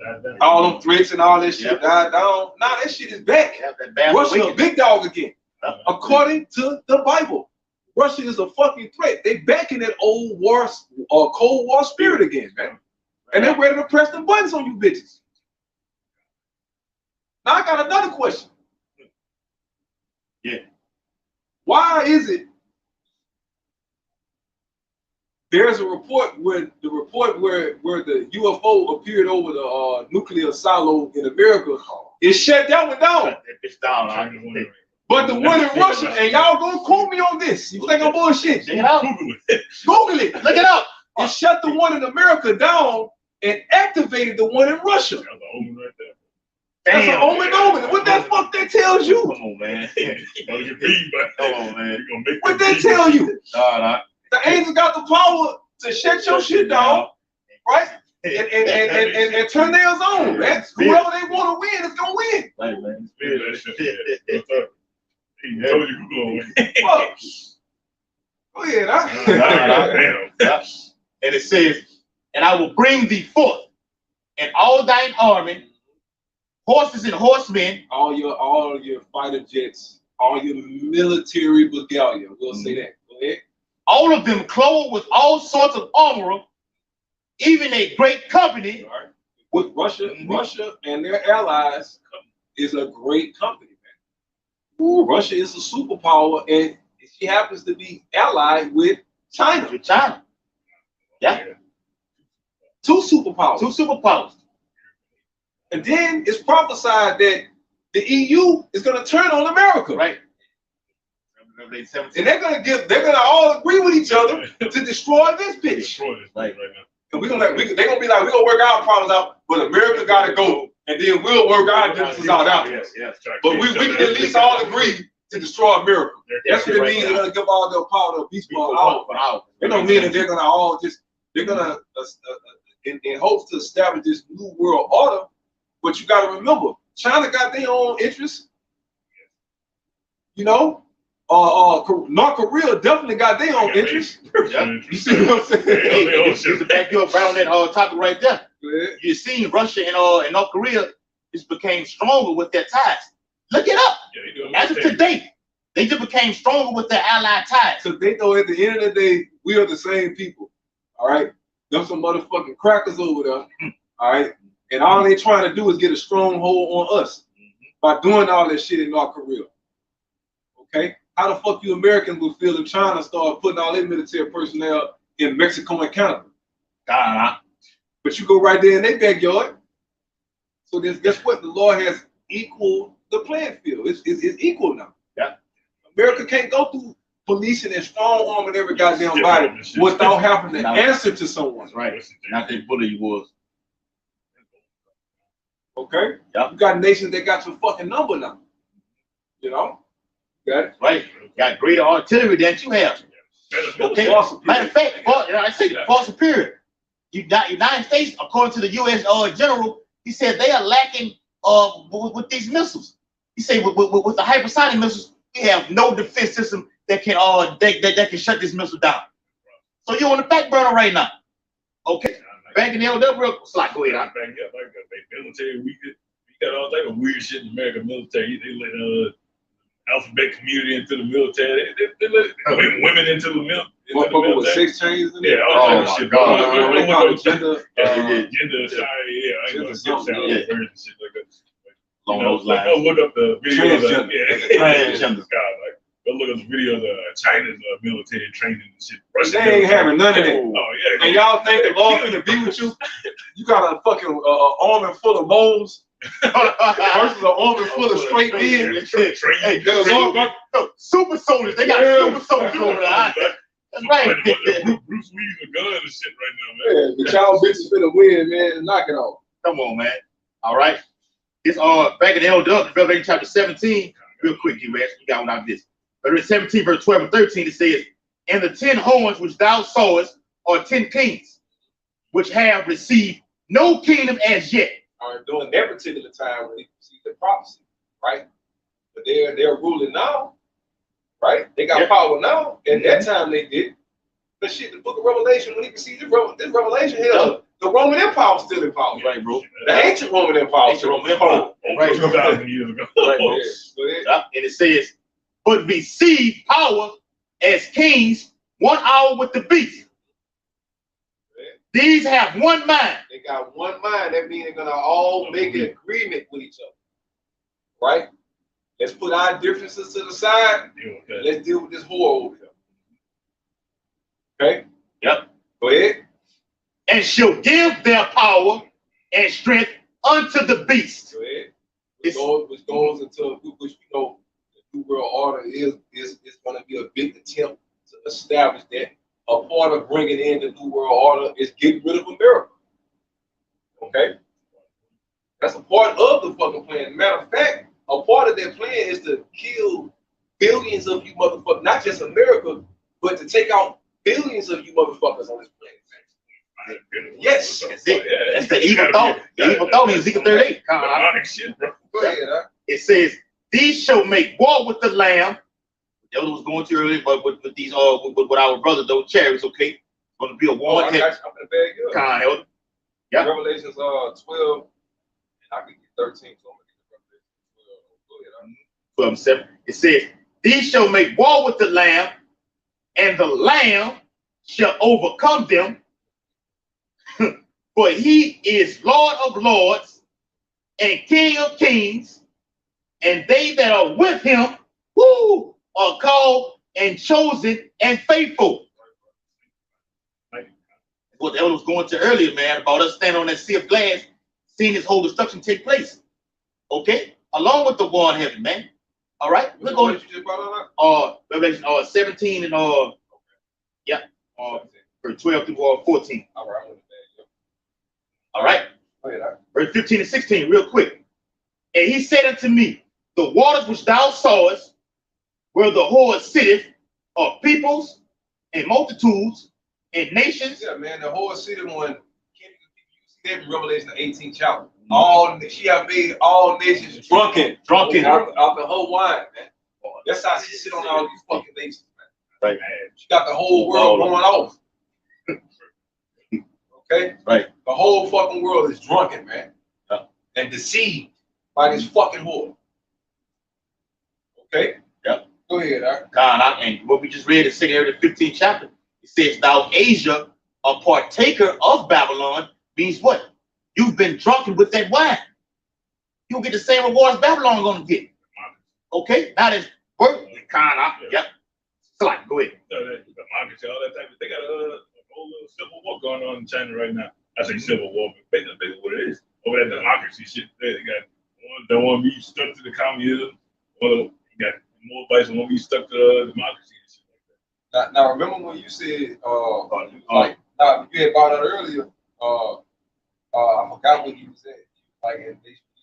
All them threats and all that shit died down. Now that shit is back. Russia a big dog again. According to the Bible, Russia is a fucking threat. They back in that old war, Cold War spirit again, man. And they're ready to press the buttons on you bitches. Now I got another question. Yeah. Why is it there's a report where the UFO appeared over the nuclear silo in America? It shut that one down. It's down. But the one in Russia, and y'all gonna quote me on this. You think I'm bullshit? Check it out. Google it. Look it up. It shut the one in America down and activated the one in Russia. That's an omen right there. That's an omen. What that fuck that tells you? Come on, man. Come on, man. What that tell you? Nah. The angels got the power to shut your shit down, right? And turn theirs on, man. Whoever they want to win is gonna win. Right, man. He told you who going. Fuck. Go ahead, Damn. And it says, "And I will bring thee forth, and all thine army, horses and horsemen, all your fighter jets, all your military regalia." We'll say that. Go ahead. all of them clothed with all sorts of armor, even a great company." Right. With Russia and their allies is a great company, man. Ooh, Russia is a superpower, and she happens to be allied with China. With China. Yeah. Two superpowers. Two superpowers. And then it's prophesied that the EU is going to turn on America. Right. And they're gonna all agree with each other to destroy this bitch. Right. And they're gonna be like, we're gonna work our problems out, but America gotta go, and then we'll work our differences out afterwards. Yes. But we can at least all agree to destroy America. That's what it means. They're gonna give all their power to beast out. It don't mean that they're gonna all just in hopes to establish this new world order. But you gotta remember, China got their own interests. You know, North Korea definitely got their own interests. You see what I'm saying? Just to back you up right on that topic right there. Yeah. You see Russia and North Korea just became stronger with their ties. Look it up. As of today, they just became stronger with their allied ties. So they know at the end of the day, we are the same people. All right? There's some motherfucking crackers over there. All right? And all they trying to do is get a stronghold on us by doing all that shit in North Korea. Okay? How the fuck you Americans would feel if China started putting all their military personnel in Mexico and Canada? But you go right there in their backyard. So guess what? The Lord has equal the playing field. It's equal now. Yeah. America can't go through policing and strong arming every goddamn body without having to answer to someone. That's right. Not that bully you was. Okay? Yep. You got nations that got your fucking number now. You know? Got it? Right. Got greater artillery than you have. Okay. Matter of fact, I say far superior. United States, according to the U.S. General, he said they are lacking with these missiles. He said with the hypersonic missiles, we have no defense system that can that can shut this missile down. So you're on the back burner right now. Okay. Back in the LW, slide, go ahead. Military, we got all type of weird shit in American military. They let alphabet community into the military. They let women into the military. With 6 chains in there? Yeah, all type of shit. Gender, shit like that. Along those lines. Go look up the video of Transgender. Go look up the video of China's military training and shit. They ain't having none of that. Oh yeah, and y'all think the Lord gonna be with you, you got a fucking army full of moles versus an army full of straight men. Hey, Super soldiers. They got super soldiers over there. That's right. Bruce Lee's a gun and shit right now, man. Yeah, but y'all bitches finna win, man. Knock it off. Come on, man. All right. It's back in the LW, Revelation chapter 17. Real quick, G-Rex. We got one out of this. Revelation 17, verse 12 and 13, it says, and the 10 horns which thou sawest are 10 kings, which have received no kingdom as yet. During that particular time when they received the prophecy, right? But they're ruling now, right? They got power now. At that time they did. But shit, the book of Revelation, when he received this revelation, hell, the Roman Empire was still in power. Right, bro. The ancient Roman Empire was still in power. Right, 2,000 years ago. Right, bro. And it says, but receive power as kings 1 hour with the beast. These have one mind. They got one mind. That means they're gonna all make an agreement with each other. Right? Let's put our differences to the side. Let's deal with this whore over here. Okay? Yep. Go ahead. And shall give their power and strength unto the beast. Go ahead. Which goes into which we know the New World Order is going to be a big attempt to establish that. A part of bringing in the New World Order is getting rid of America. Okay? That's a part of the fucking plan. Matter of fact, a part of their plan is to kill billions of you motherfuckers, not just America, but to take out billions of you motherfuckers on this planet. Yes. That's it. That's the evil thought. The evil thought in Ezekiel 38. Go ahead, It says, these shall make war with the Lamb. That was going to earlier, but with these with our brothers, those chariots, okay? It's going to be a war. I'm gonna bag you up. Elder. Yeah. Revelations 12, and I can get 13, so I'm gonna get Revelation 12. Go ahead. 12 and 7. It says, these shall make war with the Lamb, and the Lamb shall overcome them. For he is Lord of lords and King of kings, and they that are with him, who are called and chosen and faithful. What the elder was going to earlier, man, about us standing on that sea of glass, seeing this whole destruction take place. Okay? Along with the war in heaven, man. All right? We're going to Revelation 17 and verse 12 through 14. All right. All right. Verse 15 and 16, real quick. And he said unto me, the waters which thou sawest, where the whore sitteth, are peoples and multitudes and nations. Yeah, man, the whole city one, you see that in Revelation 18 chapter. She have made all nations drunken out the whole wine, man. That's how she sit on all these fucking nations, man. Right. She got the whole world going off. Okay? Right. The whole fucking world is drunken, man. Yeah. And deceived by this fucking whore. Okay? Yep. Go ahead, all right? God, and what we just read in 2 the 15th chapter, it says, thou Asia, a partaker of Babylon, means what? You've been drunken with that wine. You'll get the same rewards Babylon gonna get. Okay? Now that's work. Yep. So like, go ahead. Democracy, all that type of, they got a whole little civil war going on in China right now. I say civil war, but basically what it is. Over that democracy shit, they got one that want to be stuck to the communism, or got more advice want to be stuck to democracy and shit like that. Now remember when you said you had brought out earlier, I forgot what you said. Like you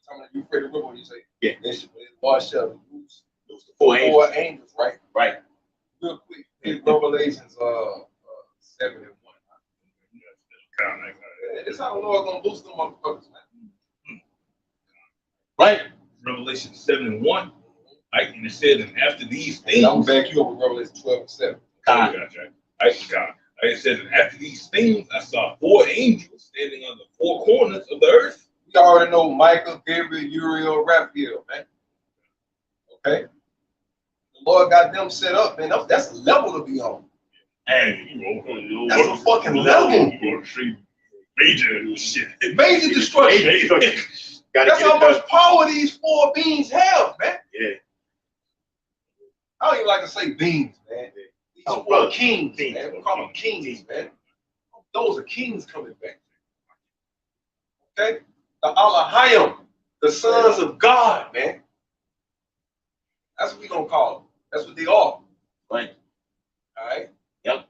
talking about Euphrates River, when you say they should wash up loose the four angels, right? Right. Real quick, Revelations 7 and 1. That's how the Lord gonna boost them motherfuckers, man. Right. Revelation 7 and 1. Right, and it said, and after these things, I'm gonna back you up with Revelation 12 and 7. It says, and after these things, I saw 4 angels standing on the 4 corners of the earth. You already know Michael, Gabriel, Uriel, Raphael, man. Okay? The Lord got them set up, man. That's a level to be on. Hey, that's a fucking level. Major shit. Major destruction. That's how much power these 4 beings have, man. Yeah. I don't even like to say beings, man. These 4 kings, man. We call them kings, man. those are kings coming back. Okay? The Alahayim, the sons of God, man. That's what we're going to call them. That's what they are. Right. All right? Yep.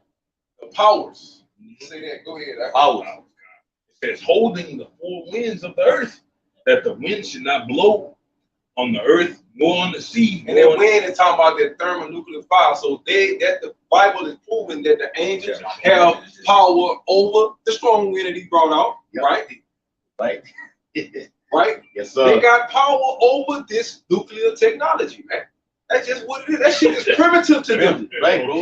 The powers. Say that. Go ahead. Powers. It says, holding the four winds of the earth, that the wind should not blow on the earth nor on the sea. And then wind is talking about that thermonuclear fire. So that the Bible is proving that the angels have power over the strong wind that he brought out. Yep. Right? Right. Right? Yes, sir. They got power over this nuclear technology, man. That's just what it is. That shit is primitive to them. Right, bro.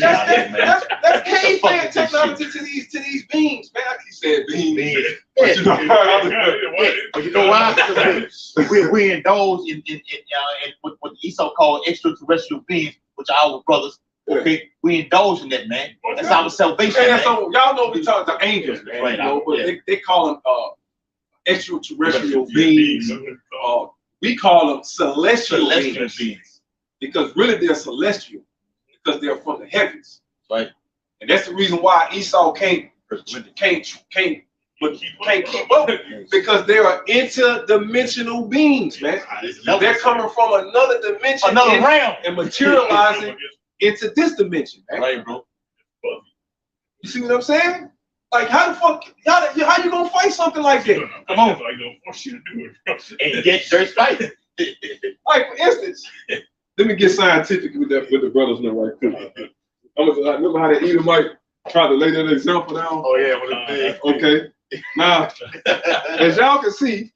That's caveman technology to these beings, man. I keep saying beings. But you know why? We indulge in what Esau called extraterrestrial beings, which are our brothers. Okay, we indulge in that, man. That's our salvation. And that's y'all know we talk to angels, man. Right, you know, but they call them extraterrestrial beings. We call them celestial beings because really they're celestial because they're from the heavens. Right. And that's the reason why Esau can't keep up because they are interdimensional beings, man. They're coming from another dimension, another realm, and materializing into this dimension, man. Right, bro. You see what I'm saying? Like, how the fuck, how you gonna fight something like that? Come on. I don't force you to do it. And get straight fighting. Like, for instance, let me get scientific with the brothers now right quick. Remember how the Edomite tried to lay that example down? Oh, yeah. Okay. Now, as y'all can see,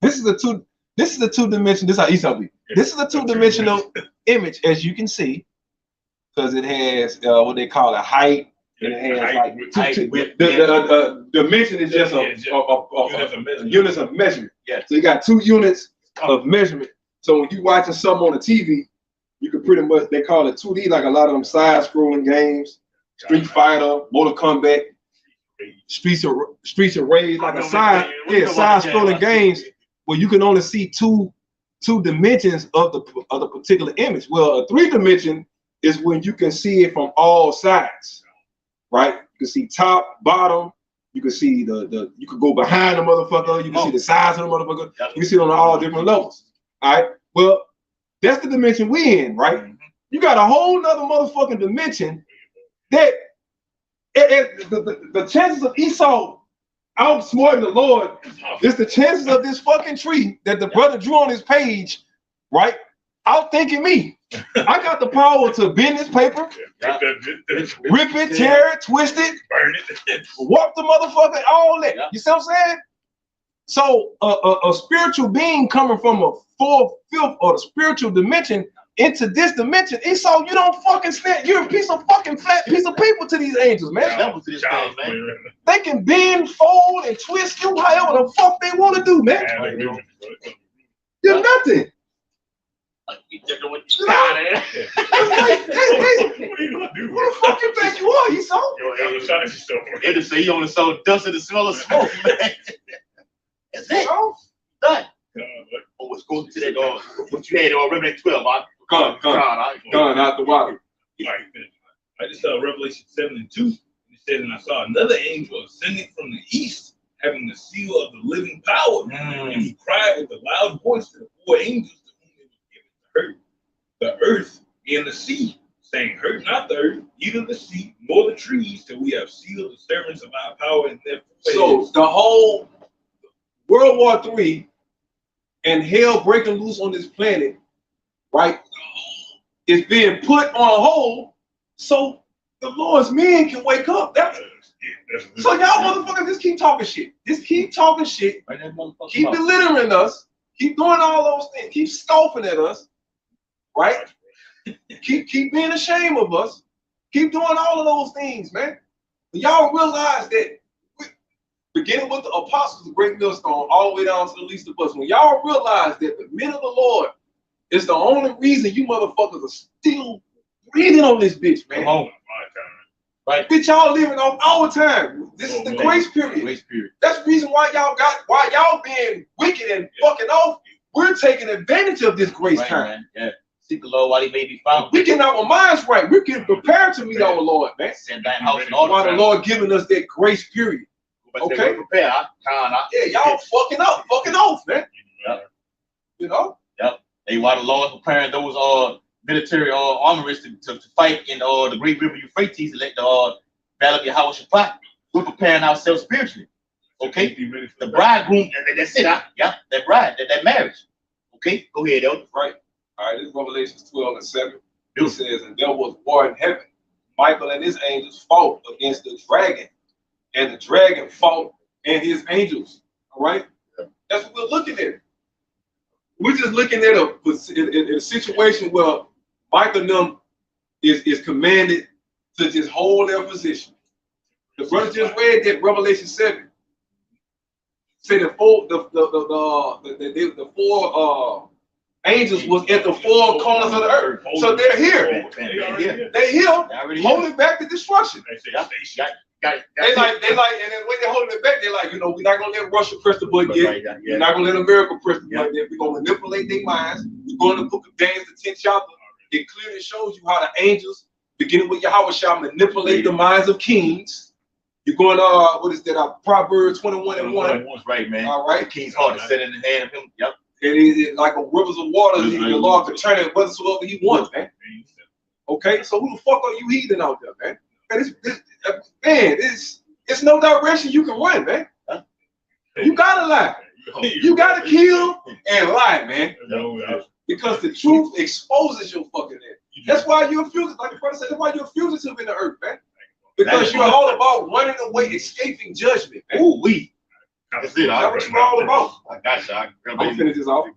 this is a two-dimensional, this is how Esau be. This is a two-dimensional image, as you can see, because it has what they call a height, and it has the dimension is just units of measurement. Yeah. So you got 2 units of measurement. So when you watching something on the TV, you can pretty much, they call it 2D, like a lot of them side-scrolling games, Street Fighter, Mortal Kombat, Streets of Rage, like a side-scrolling games where you can only see two dimensions of the particular image. Well, a 3-dimension is when you can see it from all sides. Right? You can see top, bottom. You can see you could go behind the motherfucker. You can see the size of the motherfucker. You can see it on all different levels. All right. Well, that's the dimension we in, right? You got a whole nother motherfucking dimension that the chances of Esau outsmarting the Lord is the chances of this fucking tree that the brother drew on his page, right? Outthinking me. I got the power to bend this paper, rip it, tear it, twist it, burn it, warp the motherfucker, all that. You see what I'm saying? So a spiritual being coming from a 4/5 or the spiritual dimension into this dimension, Esau, you don't fucking stand. You're a piece of fucking flat piece of paper to these angels, man. They can bend, fold, and twist you however the fuck they want to do, man. You're nothing. What are you gonna do? Who the fuck you think you are, Esau? They just say you only saw dust and the smell of smoke, man. That's it. Done. Oh, let's go to that. What you had on Revelation 12, Gone out the water. I just saw Revelation 7:2. It says, and I saw another angel ascending from the east, having the seal of the living power, and he cried with a loud voice to the 4 angels to whom it was given to hurt the earth and the sea, saying, hurt not the earth, neither the sea, nor the trees, till we have sealed the servants of our power in their foreheads. So the whole World War III and hell breaking loose on this planet, right, is being put on hold so the Lord's men can wake up. So y'all motherfuckers just keep talking shit. Just keep talking shit. Keep belittling us. Keep doing all those things. Keep scoffing at us. Right? keep being ashamed of us. Keep doing all of those things, man. Y'all realize that beginning with the apostles, the great millstone, all the way down to the least of us, when y'all realize that the men of the Lord is the only reason you motherfuckers are still breathing on this bitch, man. Come on. Right. Bitch, y'all living on our time. This is the grace period. Grace period. That's the reason why y'all being wicked and fucking off. We're taking advantage of this grace time. Man. Yeah. Seek the Lord while he may be found. We getting our minds right. We're getting prepared to meet our Lord, man. Send thine house and all While the Lord giving us that grace period. Okay. Prepare, huh? Yeah, y'all fucking off, man. Yep. You know? Yep. Hey, while the Lord preparing those military armorists to fight in the great river Euphrates and let the battle of Yahweh Shaphat, we're preparing ourselves spiritually. Okay? The bridegroom, that's it, huh? Yeah, that bride, that marriage. Okay, go ahead, Elder. Right. All right, this is Revelation 12:7. It says, and there was war in heaven. Michael and his angels fought against the dragon, and the dragon fought and his angels. All right? Yeah. That's what we're looking at. We're just looking at a situation where Michael and them is commanded to just hold their position. The brother just read that Revelation 7. Say the four angels was at the four corners of the earth. So they're here. They're here holding back the destruction. They like, and then when they're holding it back, they're like, you know, we're not gonna let Russia press the button yet. We're not gonna let America press the button yet. We're gonna manipulate their minds. We're going to book of Daniel, the 10th chapter. It clearly shows you how the angels, beginning with Yahweh, shall manipulate the minds of kings. You're going what is that? Proverbs 21:1. Right, man. All right. The king's heart is set in the hand of him. Yep. And it like a rivers of water, the Lord can turn it whatsoever he wants, man. Okay, so who the fuck are you heathen out there, man? Man, it's no direction you can run, man. You gotta lie. You gotta kill and lie, man. Because the truth exposes your fucking ass. That's why you're a fugitive, like the brother said, that's why you're a fugitive in the earth, man. Because you're all about running away, escaping judgment, man. Ooh, we. That's it. That's what you're all about. I got you. I'm gonna finish this off.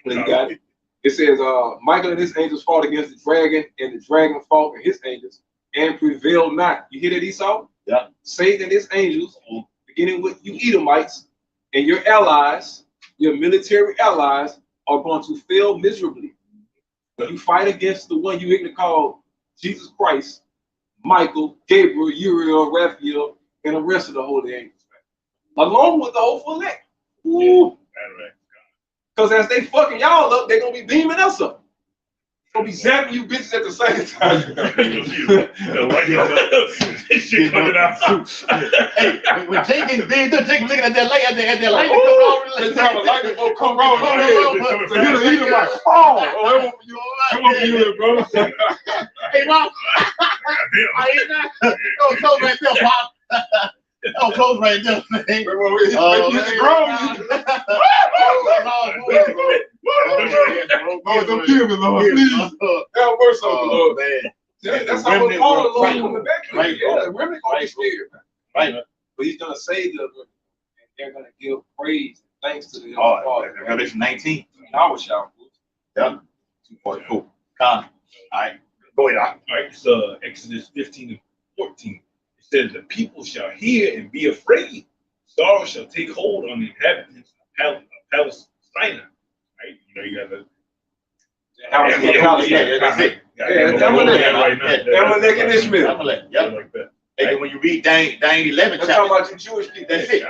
You got it. It says, Michael and his angels fought against the dragon, and the dragon fought and his angels, and prevailed not. You hear that, Esau? Yeah. Satan and his angels, beginning with you Edomites, and your allies, your military allies, are going to fail miserably. When you fight against the one you ignorant call Jesus Christ, Michael, Gabriel, Uriel, Raphael, and the rest of the holy angels, along with the hopeful elect. Ooh. Because as they fucking y'all up, they're gonna be beaming us up. Gonna be zapping you bitches at the same time. This shit coming out. Hey, when Jenkins did, Jenkins looking at that light, at that light come wrong. So you the like, oh, come on, you, bro. Hey, mom. I ain't that. Oh, close right there, pop. Oh, close right there, man. Don't kill me, Lord. Please. Have mercy on the Lord. Man. That's how we call the Lord coming back. Right. The remnant gonna be scared, man. Right. But he's gonna save them, and they're gonna give praise and thanks to the Father. Revelation 19. I was shouting. Yeah. 2:44. All right. Go ahead. All right. It's Exodus 15 and 14. Says the people shall hear and be afraid. Sorrow shall take hold on the inhabitants of Palestine. Right? You know, you got the Amalek and Ishmael. Amalek, yep. Like that. And when you read Daniel 11 chapter, talking about the Jewish people. That's it.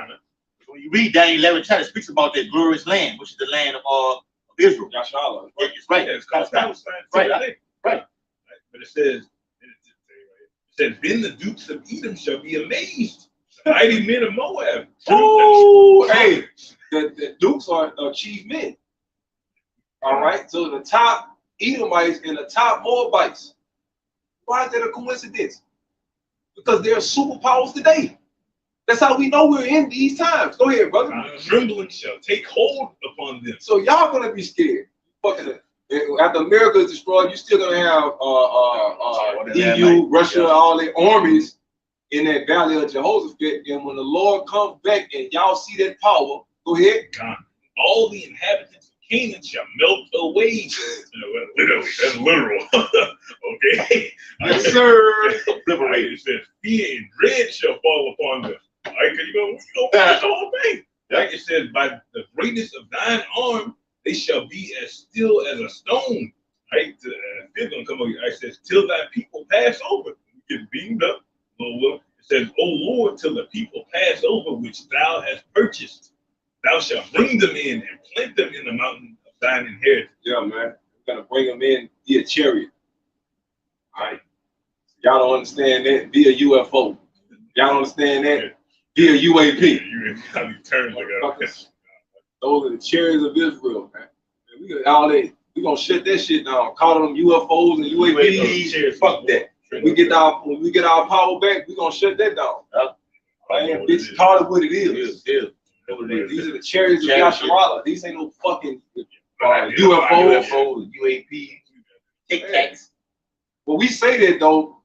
When you read Daniel 11 chapter, it speaks about that glorious land, which is the land of Israel. Yashala. It's right. It's called Palestine. Right. But it says, then the dukes of Edom shall be amazed. The mighty men of Moab. Oh, hey, the dukes are chief men. All right, so the top Edomites and the top Moabites. Why is that a coincidence? Because they're superpowers today. That's how we know we're in these times. Go ahead, brother. Trembling shall take hold upon them. So y'all gonna be scared. Fucking after America is destroyed, you're still gonna have EU, Russia, all their armies in that valley of Jehoshaphat. And when the Lord comes back and y'all see that power, go ahead. All the inhabitants of Canaan shall melt away. Literally, that's literal. Okay. Yes, sir. It says fear and dread shall fall upon them. All right, because you know the whole thing. Right? It says by the greatness of thine arm, they shall be as still as a stone. Right? They're gonna come over. It says, till thy people pass over. You get beamed up. It says, O Lord, till the people pass over, which thou hast purchased. Thou shalt bring them in and plant them in the mountain of thine inheritance. Yeah, man. We're gonna bring them in via chariot. All right. Y'all don't understand that via UFO. Y'all don't understand that via UAP. You how these terms like that. Those are the chariots of Israel, man. And we got all that. We gonna shut that shit down. Call them UFOs and UAPs. Fuck that. When we get our power back, we gonna shut that down. Man, bitch, call it what it is. These are the chariots of Yasharala. These ain't no fucking UFOs, UAP, Tic Tacs. Well, we say that though,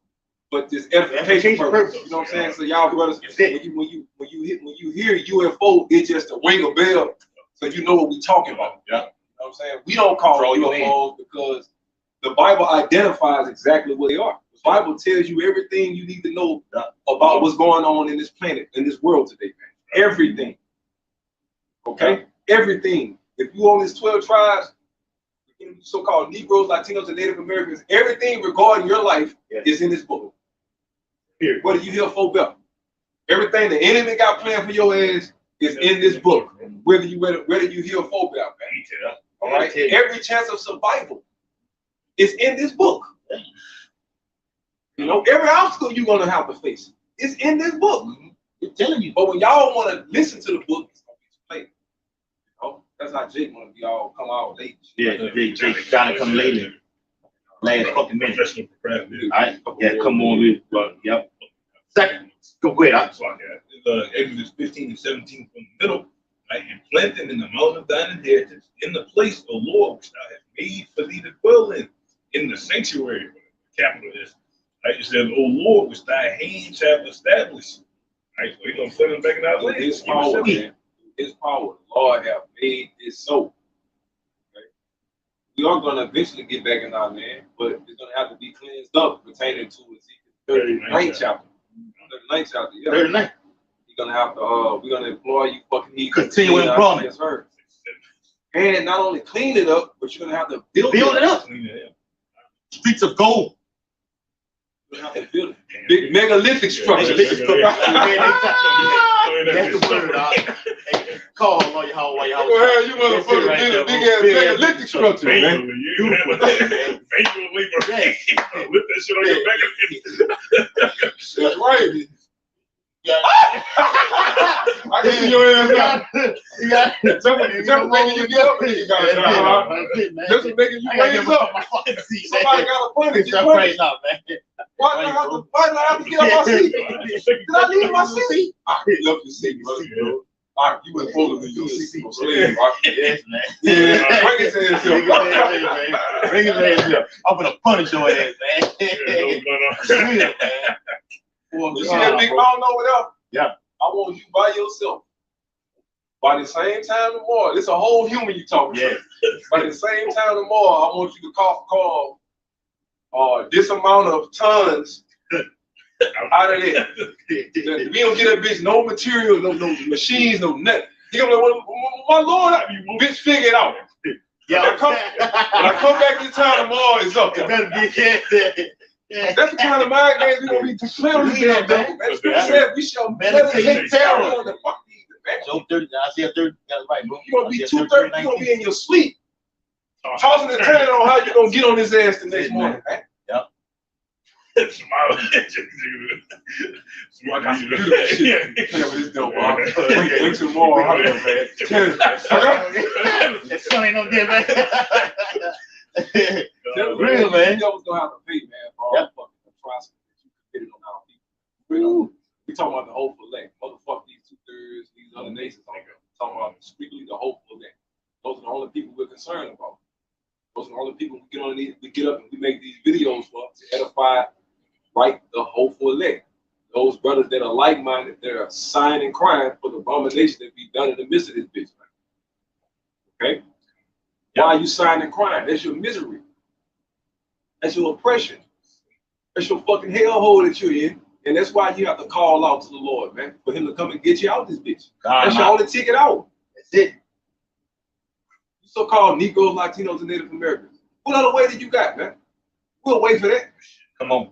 but this edification purpose. You know what I'm saying? So y'all brothers, when you hear UFO, it just a ring a bell, so you know what we talking about. Yeah. You know what I'm saying? We don't call them UFOs because the Bible identifies exactly what they are. The Bible tells you everything you need to know about what's going on in this planet, in this world today, man. Everything. Okay? Everything. If you own these 12 tribes, so-called Negroes, Latinos, and Native Americans, everything regarding your life is in this book. Period. What do you hear folk about? Everything the enemy got planned for your ass is in this book. Whether you hear folk about, man. All right? Every chance of survival is in this book. You know, every obstacle you're gonna have to face is in this book. I'm telling you. But when y'all want to listen to the book, it's gonna be late. You know, that's how Jake want to be all come out late. Yeah, Jake trying to come later. Last fucking minute. Professional procrastinator. All right. Yeah, come on with. Yep. Second. Go ahead. Exodus 15 and 17 from the middle. Right, and plant them in the mountain of thine inheritance, in the place, O Lord, which thou hast made for thee to dwell in the sanctuary, the capital is. Right, it says, O Lord, which thy hands have established. Right, so he's gonna put them back in our land. His power, man. His power. The Lord have made this so. Okay? We are gonna eventually get back in our land, but it's gonna have to be cleansed up pertaining to Ezekiel 39th chapter. 39th chapter, yeah. 39th. You're gonna have to we're gonna employ you fucking need continue employment. And not only clean it up, but you're gonna have to build it up. Streets of gold. You're gonna have to build it. Big megalithic structure. That's the word, dog. Call on your home. Well, you motherfucker build a big ass megalithic structure, man. Lift that shit on your back. That's right. Yeah. I can see your ass now. Just making you get up here. You just making you raise up. Somebody got to punish you. Right now, man. Why do I have to get up my seat? Did I leave my seat? I love your seat, brother. All right, you went forward with your seat. Yes, man. Yeah, bring his ass up. Bring his ass up. I'm gonna punish your ass, man. You see that big mountain over there? Yeah. I want you by yourself. By the same time tomorrow, it's a whole human you talking to. By the same time tomorrow, I want you to call this amount of tons out of there. We don't get that bitch no material, no machines, no nothing. He gonna be like, my Lord, bitch, figure it out. Yeah. When I come back this time tomorrow, it's up. It better be That's the kind of mind games we're gonna be declaring here, man. Scripture says we shall meditate terror on the fuck these, man. So 30, I see a 30, that's right, bro. You're gonna be 2:30, you're gonna be in your sleep. Tossing and turning on how you're gonna get on his ass the next morning, man. Yep. Smile. Wait till tomorrow, man. That son ain't no good, man. Real, man. You was gonna have to pay, man, for all the fucking atrocities that you committed on our people. We talking about the hopeful elect. Motherfuck these 2/3, these other nations. Talking about strictly the hopeful elect. Those are the only people we're concerned about. Those are the only people we get up and we make these videos for to edify, right, the hopeful elect. Those brothers that are like-minded, they're sighing and crying for the abomination that be done in the midst of this bitch. Okay? Why are you sighing and crying? That's your misery. That's your oppression. That's your fucking hellhole that you're in. And that's why you have to call out to the Lord, man, for him to come and get you out this bitch. That's your only ticket out. That's it. You so-called Negroes, Latinos, and Native Americans. What other way did you got, man? We'll wait for that. Come on.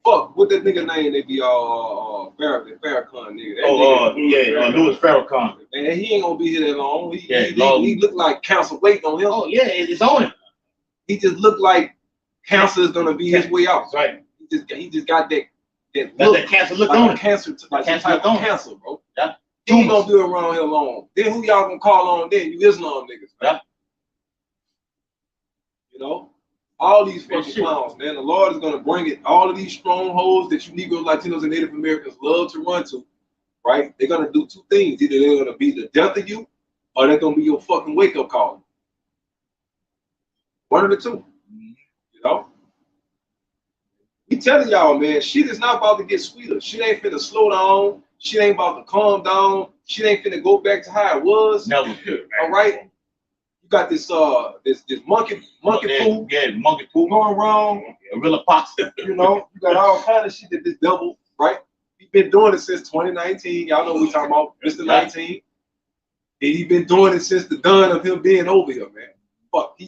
Fuck, what that nigga name they be all Farrakhan nigga. That Louis Farrakhan. Man, he ain't gonna be here that long. He long. look like cancer waiting on him. Oh yeah, it's on him. He just looked like cancer is gonna be his way out. That's right. He just got that look, that cancer look like on him. Cancer, like some type of cancer, bro. Yeah. He ain't gonna be around here long. Then who y'all gonna call on then? You Islam niggas, man. Yeah. You know? All these fucking clowns, man. The Lord is gonna bring it. All of these strongholds that you Negroes, Latinos, and Native Americans love to run to, right? They're gonna do two things. Either they're gonna be the death of you, or they're gonna be your fucking wake-up call. One of the two. You know? We telling y'all, man, shit is not about to get sweeter. Shit ain't finna slow down. Shit ain't about to calm down. Shit ain't finna go back to how it was. Never. All right? You got this this monkey poo. Yeah, monkey poo going wrong. Gorilla pox. You know, you got all kind of shit that this devil, right? He's been doing it since 2019. Y'all know what we talking about, Mr. 19. And he's been doing it since the dawn of him being over here, man. Fuck,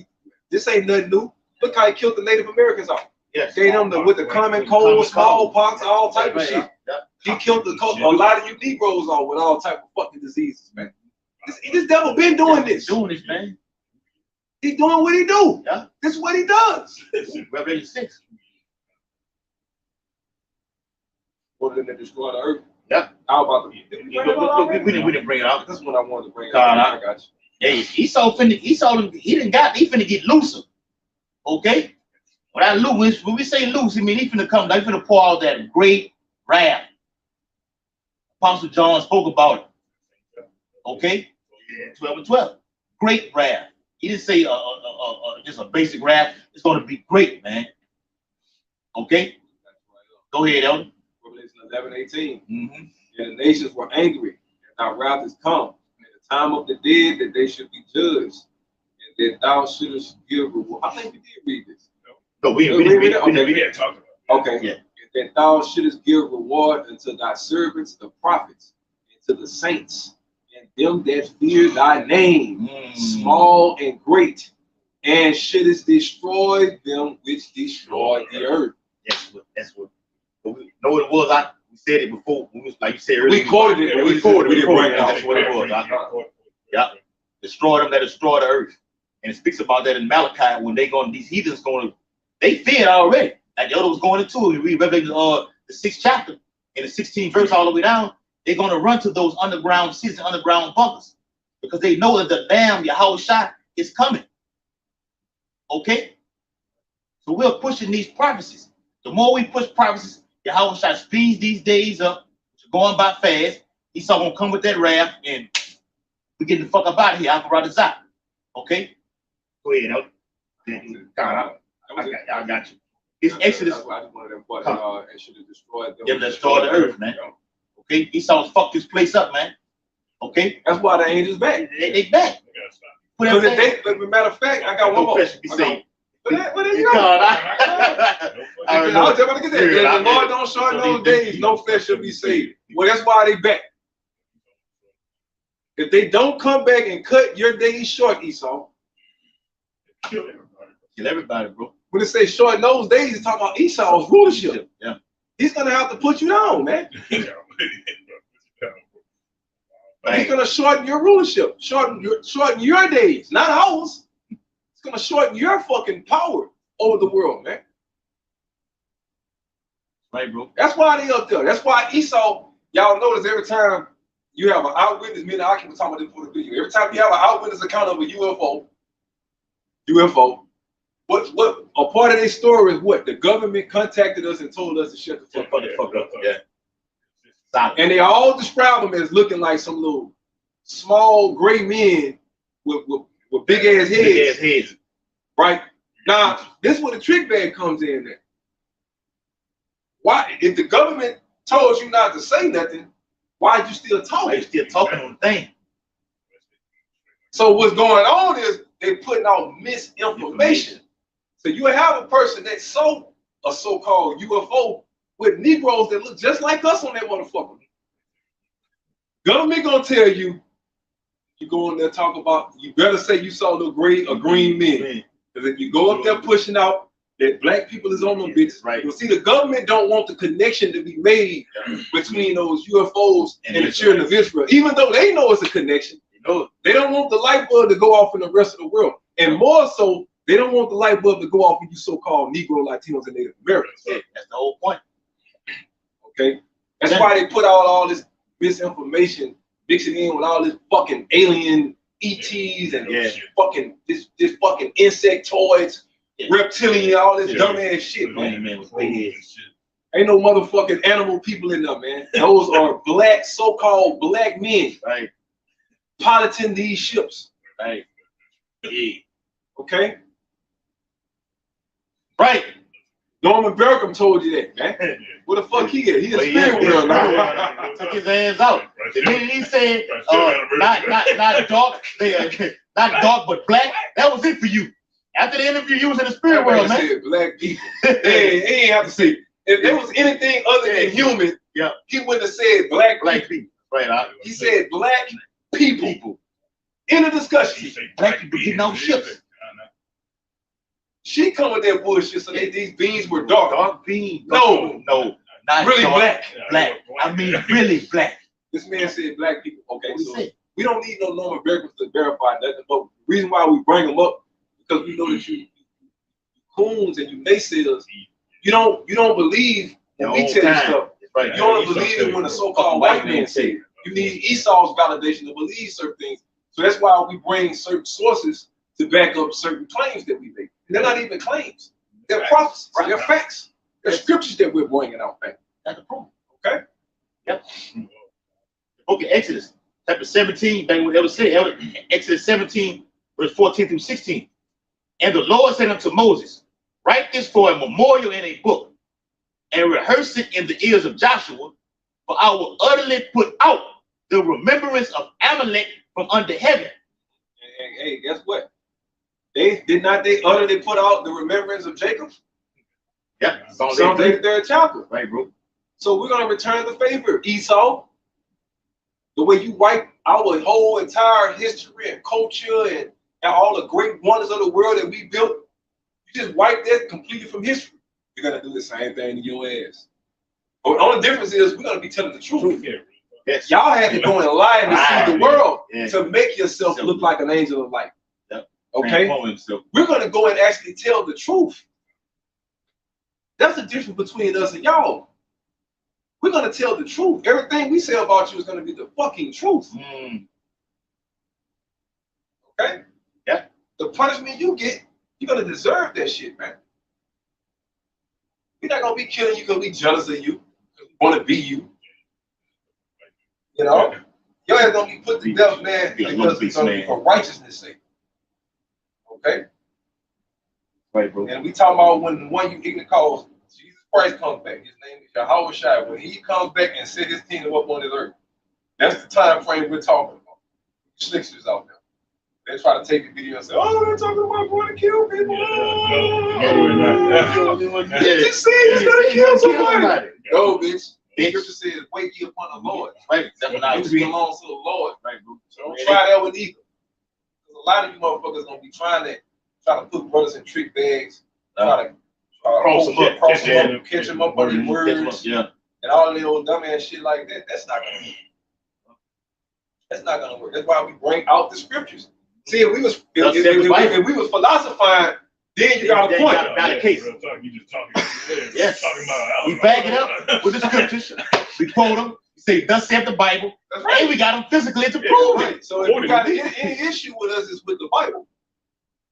this ain't nothing new. Look how he killed the Native Americans off. Yes. Gave them with the common cold, smallpox, all type of shit. He killed a lot of you Negroes off with all type of fucking diseases, man. This devil been doing this. Doing this, man. He doing what he do. Yeah. This is what he does. Revelation 6. What did they destroy the earth? Yeah. How about the We didn't bring it out. That's what I wanted to bring up. I got you. Hey, he finna get looser. Okay? When we say loose, I mean he finna come, they finna pour out that great wrath. Apostle John spoke about it. Okay? 12 and 12. Great wrath. He didn't say just a basic wrath. It's gonna be great, man. Okay? Go ahead, Elder. Revelation 11:18. Mm-hmm. And the nations were angry, and thy wrath is come, and the time of the dead that they should be judged, and that thou shouldest give reward. I think we did read this. No, we didn't talk about it. Okay. Yeah. And that thou shouldest give reward unto thy servants, the prophets, and to the saints, and them that fear thy name, small and great, and shouldest destroy them which destroy the earth. That's what. We know what it was. We said it before. We was, like you said earlier. We quoted it. We didn't bring it out. That's what it was. Yeah. Destroy them that destroy the earth. And it speaks about that in Malachi when these heathens they feared already. Like the other was going into it. We read Revelation the 6th chapter in the 16th verse all the way down. They're going to run to those underground cities and underground bunkers because they know that the Lamb Yahushua is coming. Okay? So we're pushing these prophecies. The more we push prophecies, Yahushua speeds these days up, which are going by fast. He's going to come with that wrath and we're getting the fuck up out of here. Alvarado. Okay? Go ahead, I got you. It's Exodus. That's why I just wanted them boys and should have destroyed them. Them that destroy the earth, man. Okay? Esau's fucked this place up, man. Okay? That's why the angels back. They back. But matter of fact, I got one more. But you know, I was just about to get that. If the Lord don't shorten those days, no flesh shall be saved. Well, that's why they back. If they don't come back and cut your days short, Esau, kill everybody, bro. When it says shorten those days, it's talking about Esau's rulership. Yeah. He's gonna have to put you down, man. He's gonna shorten your rulership, shorten your days, not ours. It's gonna shorten your fucking power over the world, man. Right, bro. That's why they up there. That's why Esau, y'all notice every time you have an eyewitness, me and I was talking about this before the video. Every time you have an eyewitness account of a UFO, what a part of their story is what? The government contacted us and told us to shut the fuck up. Yeah. And they all describe them as looking like some little small gray men with big ass heads. Right? Now, this is where the trick bag comes in there. Why, if the government told you not to say nothing, why are you still talking? Why you still talking on the thing? So what's going on is they're putting out misinformation. So you have a person that's a so-called UFO with Negroes that look just like us on that motherfucker. Government gonna tell you, you go in there talk about, you better say you saw a green man. Because if you go up there pushing out that black people is on them bitches. Right. You see, the government don't want the connection to be made between those UFOs and the children of Israel, even though they know it's a connection. They don't want the light bulb to go off in the rest of the world, and more so, they don't want the light bulb to go off in you so-called Negro, Latinos, and Native Americans. Yeah, that's the whole point. Okay, that's why they put out all this misinformation, mixing in with all this fucking alien ETs and fucking this fucking insectoids, reptilian, all this dumbass shit, man. Ain't no motherfucking animal people in there, man. Those are black, so-called black men, right, piloting these ships, right, yeah, okay, right. Norman Berkham told you that, man. Where the fuck he at? He in the spirit world now. Took his hands out. The minute he said, not dark, not dark, but black, that was it for you. After the interview, you was in the spirit world, man. Said black people. He ain't have to say. If there was anything other than human, he wouldn't have said black people. Right. He said black people. In the discussion. Black people getting on ships. She come with that bullshit, so these beans were dark. Dark beans. No, not really dark, black. Black. I mean, really black. This man said black people. Okay, so we don't need no Norman Berkham to verify nothing. But the reason why we bring them up because we know that you coons and you naysayers, you don't believe when we tell you stuff. Right. You only believe it when the so-called white man say it. You need Esau's validation to believe certain things. So that's why we bring certain sources to back up certain claims that we make. And they're not even claims. They're prophecies. They're facts. They're scriptures that we're bringing out back. That's the proof. Okay? Yep. The book of Exodus, chapter 17, back what it was said, Exodus 17, verse 14 through 16. And the Lord said unto Moses, write this for a memorial in a book, and rehearse it in the ears of Joshua, for I will utterly put out the remembrance of Amalek from under heaven. Hey, guess what? They utterly put out the remembrance of Jacob? Yeah. Psalm 33rd chapter. Right, bro. So we're going to return the favor, Esau. The way you wipe our whole entire history and culture and all the great wonders of the world that we built, you just wipe that completely from history. You're going to do the same thing to your ass. But the only difference is we're going to be telling the truth. Yes. Y'all had to go and lie and deceive the world to make yourself look like an angel of light. Okay? We're going to go and actually tell the truth. That's the difference between us and y'all. We're going to tell the truth. Everything we say about you is going to be the fucking truth. Okay? Yeah. The punishment you get, you're going to deserve that shit, man. We're not going to be killing you because we jealous of you, want to be you. You know? Your ass going to be put to death, man, because it's going to be for righteousness' sake. Okay? Right, bro. And we talking about when the one you ignorant calls Jesus Christ comes back. His name is Yahweh Shai. When he comes back and set his kingdom up on this earth, that's the time frame we're talking about. Slicksters out there. They try to take the video and say, oh, they're talking about going to kill people. Just say he's going to kill somebody. No, bitch. The scripture says, wait ye upon the Lord. Right. That's what I was reading. Belongs to the Lord. Right, bro. So don't try that with either. A lot of you motherfuckers gonna be trying to put brothers in trick bags, try to cross them up, catch them up on their words, and all the old dumbass shit like that. That's not gonna work. That's not gonna work. That's why we bring out the scriptures. See, if we was philosophizing, then you got a point. Got a case. You just talking. Yes. We back it up with the scriptures. We quote them. Say, thus saith the Bible. That's right. And we got them physically to prove it. So if you got any issue with us, it's with the Bible.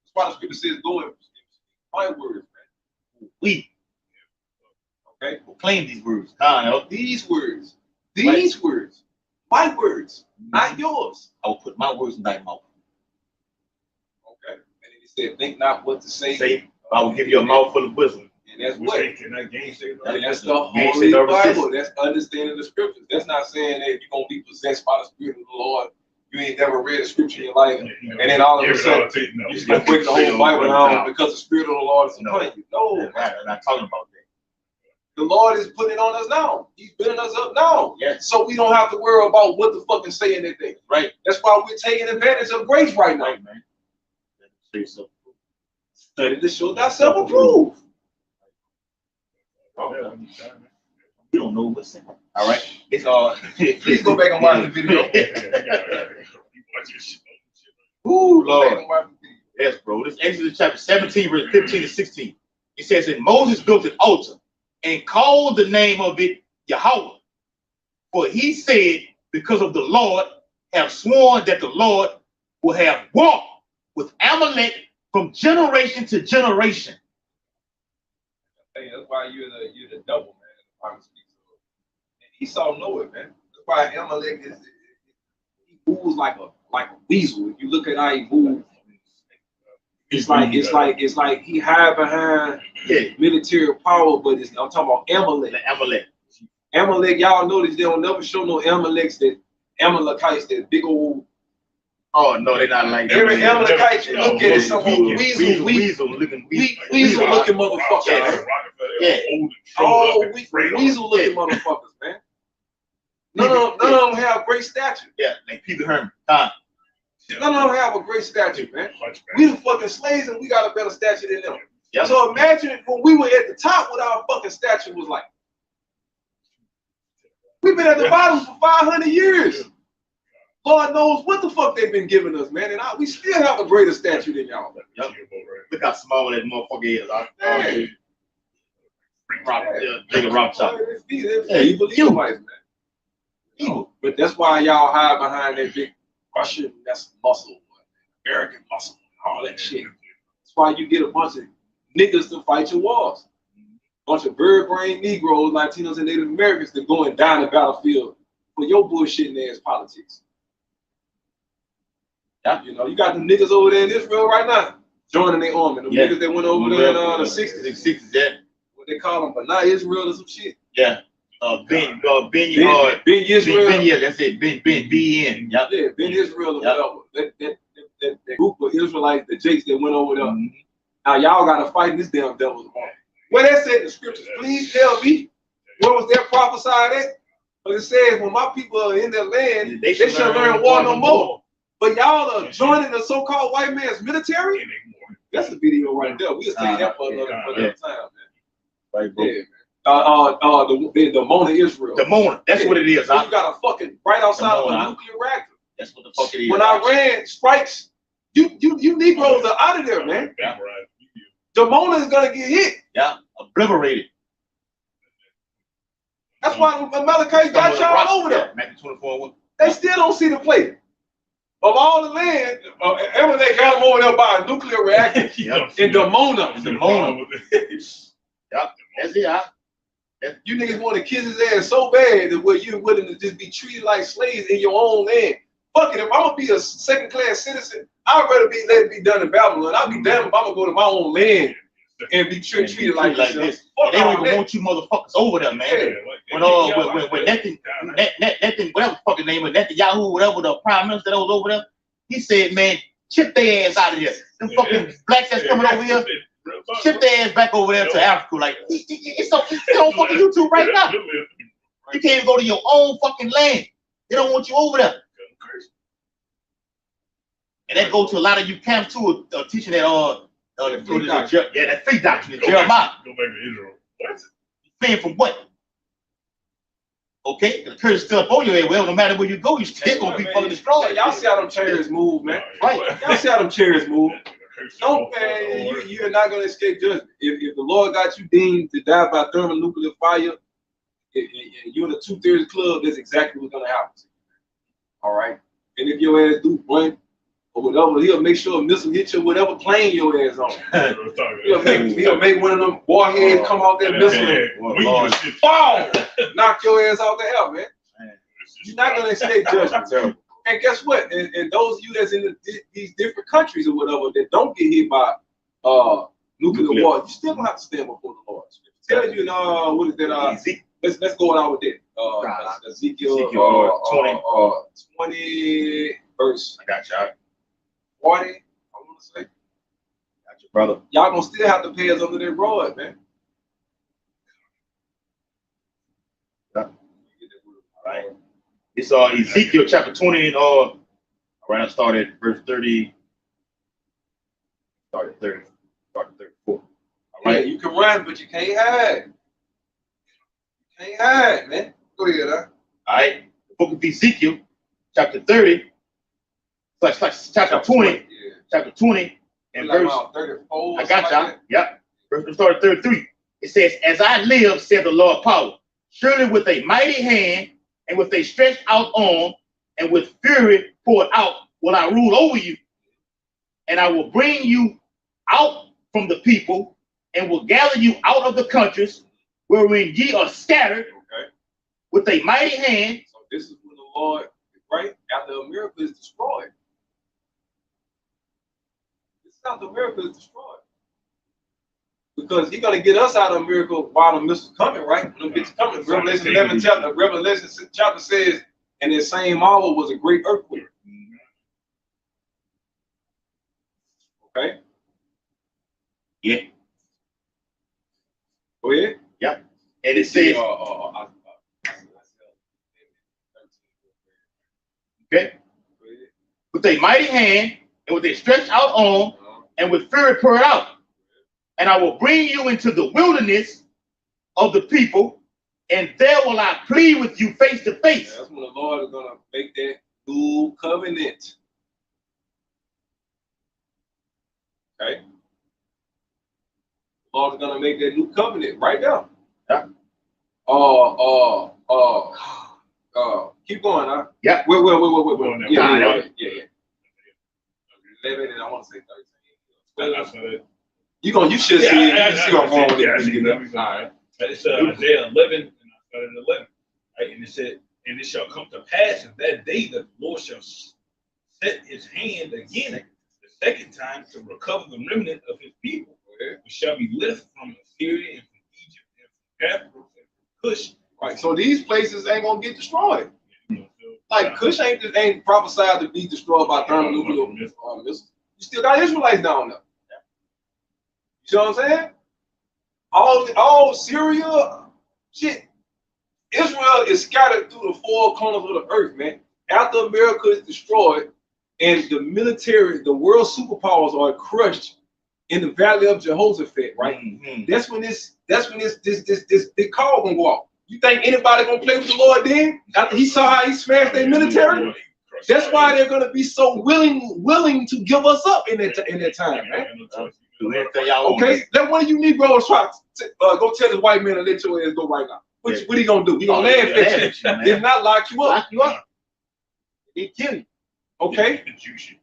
That's why the scripture says, go and my words, man. We. Okay? Proclaim these words. These words. These words. My words, not yours. I will put my words in thy mouth. Okay. And then he said, think not what to say. I will give you a mouth full of wisdom. And that's what? That's the Holy Bible. That's understanding the scriptures. That's not saying that you're going to be possessed by the Spirit of the Lord. You ain't never read a scripture in your life. And then all of a sudden, you just going to break the whole Bible down because the Spirit of the Lord is upon you. No. I'm not talking about that. The Lord is putting it on us now. He's building us up now. Yes. So we don't have to worry about what the fucking say in that thing. Right. That's why we're taking advantage of grace right now. Right, man. Study to show thyself approved. You don't know what's in it. All right. It's Please go back and watch the video. Ooh, Lord. Yes, bro. This Exodus chapter 17, verse 15 to 16. It says, and Moses built an altar and called the name of it Yahweh. For he said, because of the Lord have sworn that the Lord will have walked with Amalek from generation to generation. Hey, that's why you're the double, man. And Esau know it, man. That's why Amalek he moves like a weasel. If you look at how he moves, it's like he hide behind military power, but I'm talking about Amalek. Amalek, y'all notice they don't never show no Amalekites that big old. Oh no, they're not like every Amalekite you look at it, some weasel looking motherfucker. Weasel looking motherfuckers, man. None of them have great stature. Yeah, like Peter Herman. None of them have a great stature, man. We the fucking slaves and we got a better stature than them. Yep. So imagine when we were at the top, what our fucking stature was like. We've been at the bottom for 500 years. Lord knows what the fuck they've been giving us, man. And we still have a greater stature than y'all. Yep. Look how small that motherfucker is. He believes, man. But that's why y'all hide behind that big Russian, that's muscle, American muscle, all that shit. That's why you get a bunch of niggas to fight your wars. Bunch of bird-brained Negroes, Latinos, and Native Americans that go and die in the battlefield for your bullshitting ass politics. Yeah. You know, you got the niggas over there in Israel right now joining their army. The niggas that went over there in the 60s. Yeah. What they call them, but not Israel or some shit. Yeah. Ben Israel. That's it. Ben. Yep. Yeah, Ben Israel or whatever. That group of Israelites, the Jakes that went over there. Now y'all gotta fight this damn devil's army. Well, that said in the scriptures, please tell me, where was that prophesied at? But it says, when my people are in their land, they shall learn war no more. But y'all are joining the so-called white man's military? That's the video right there. We'll stay that for another time, man. Right, bro. Yeah, the Mona Israel. The Mona, that's what it is. You got a fucking right outside of a nuclear reactor. That's what the fuck it is. When Iran strikes, you Negroes are out of there, man. Yeah. The Mona is gonna get hit. Yeah, obliterated. That's why Amalekites got y'all over there. They still don't see the play. Of all the land, Amalek got them over there by a nuclear reactor in Demona. Yep, that's it. You niggas want to kiss his ass so bad that where you're willing to just be treated like slaves in your own land. Fuck it, if I'm gonna be a second-class citizen, I'd rather let it be done in Babylon. I'll be damned if I'm gonna go to my own land and be treated like this. They don't even want you motherfuckers over there, man. Yeah. When Nathan, whatever fucking name of Netanyahu, whatever the prime minister that was over there, he said, man, chip their ass out of here. Them fucking blacks that's coming over here, ship their ass back over there to Africa. Like, it's on fucking YouTube right now. You can't even go to your own fucking land. They don't want you over there. And that goes to a lot of you camps too, teaching that that fake doctrine, Jeremiah. Go back to Israel. What? Paying for what? Okay, the curse is still up on your head. Well, no matter where you go, you're still gonna be fucking destroyed. Y'all see how them chariots move, man. Right. Y'all see how them chariots move. Don't, man, you're not gonna escape judgment. If the Lord got you deemed to die by thermonuclear fire, you're in the 2/3 club, that's exactly what's gonna happen to you. All right. And if your ass do blink or whatever, he'll make sure a missile hit you, whatever plane your ass on. he'll make one of them warheads come out that missile and fall, knock your ass out the hell, man. You're not gonna escape judgment. And guess what? And those of you that's in these different countries or whatever that don't get hit by nuclear war, you still gonna have to stand before the Lord. Tell you, what is that? Let's go on with that. Ezekiel 20 verse. I got y'all. 40, I want to say. Got your brother. Y'all gonna still have to pay us under that rod, man. Right. It's Ezekiel chapter 20 and right, I started verse 30. Started 34. All right. Yeah, you can run, but you can't hide. Ain't hard, man. Go ahead, huh? All right. The book of Ezekiel, chapter 30, chapter 20, Yeah. chapter 20, and Like verse. around 34. I got y'all. Like Yep. Verse start at 33. It says, "As I live, said the Lord power, surely with a mighty hand and with a stretched out arm and with fury poured out will I rule over you. And I will bring you out from the people and will gather you out of the countries wherein ye are scattered with a mighty hand." So this is when the Lord, right after America is destroyed. This is after America is destroyed. Because he's gonna get us out of America while the missiles coming, right? When the missiles coming. Revelation chapter says, and the same hour was a great earthquake. Okay. Yeah. Go ahead. Yep. And it says, okay, with a mighty hand and with a stretched out arm and with fury poured out. And I will bring you into the wilderness of the people, and there will I plead with you face to face. That's when the Lord is gonna make that new covenant. Okay. The Lord is gonna make that new covenant right now. Yeah. Keep going, huh? Yeah. Wait. Yeah. 11 and I want to say 13. You should see it. You see what I'm going with it. All right. It's Isaiah 11, and I started at 11. Right? And it said, "And it shall come to pass in that day that the Lord shall set his hand again the second time to recover the remnant of his people, which shall be left from Assyria and from Egypt and from Pathros and from Cush." Right. So these places ain't gonna get destroyed. Like Cush ain't prophesied to be destroyed by thermonuclear missiles. You still got Israelites down there. You know what I'm saying? All Syria, shit. Israel is scattered through the four corners of the earth, man. After America is destroyed and the military, the world superpowers are crushed in the valley of Jehoshaphat, right? Mm-hmm. That's when this big call gonna go off. You think anybody gonna play with the Lord then? After he saw how he smashed their military? That's why they're gonna be so willing to give us up in that time, man. Okay, let one of you Negroes try to go tell this white man to let your ass go right now. What he gonna do? He gonna laugh at you. Did not lock you up. He kill you. Okay.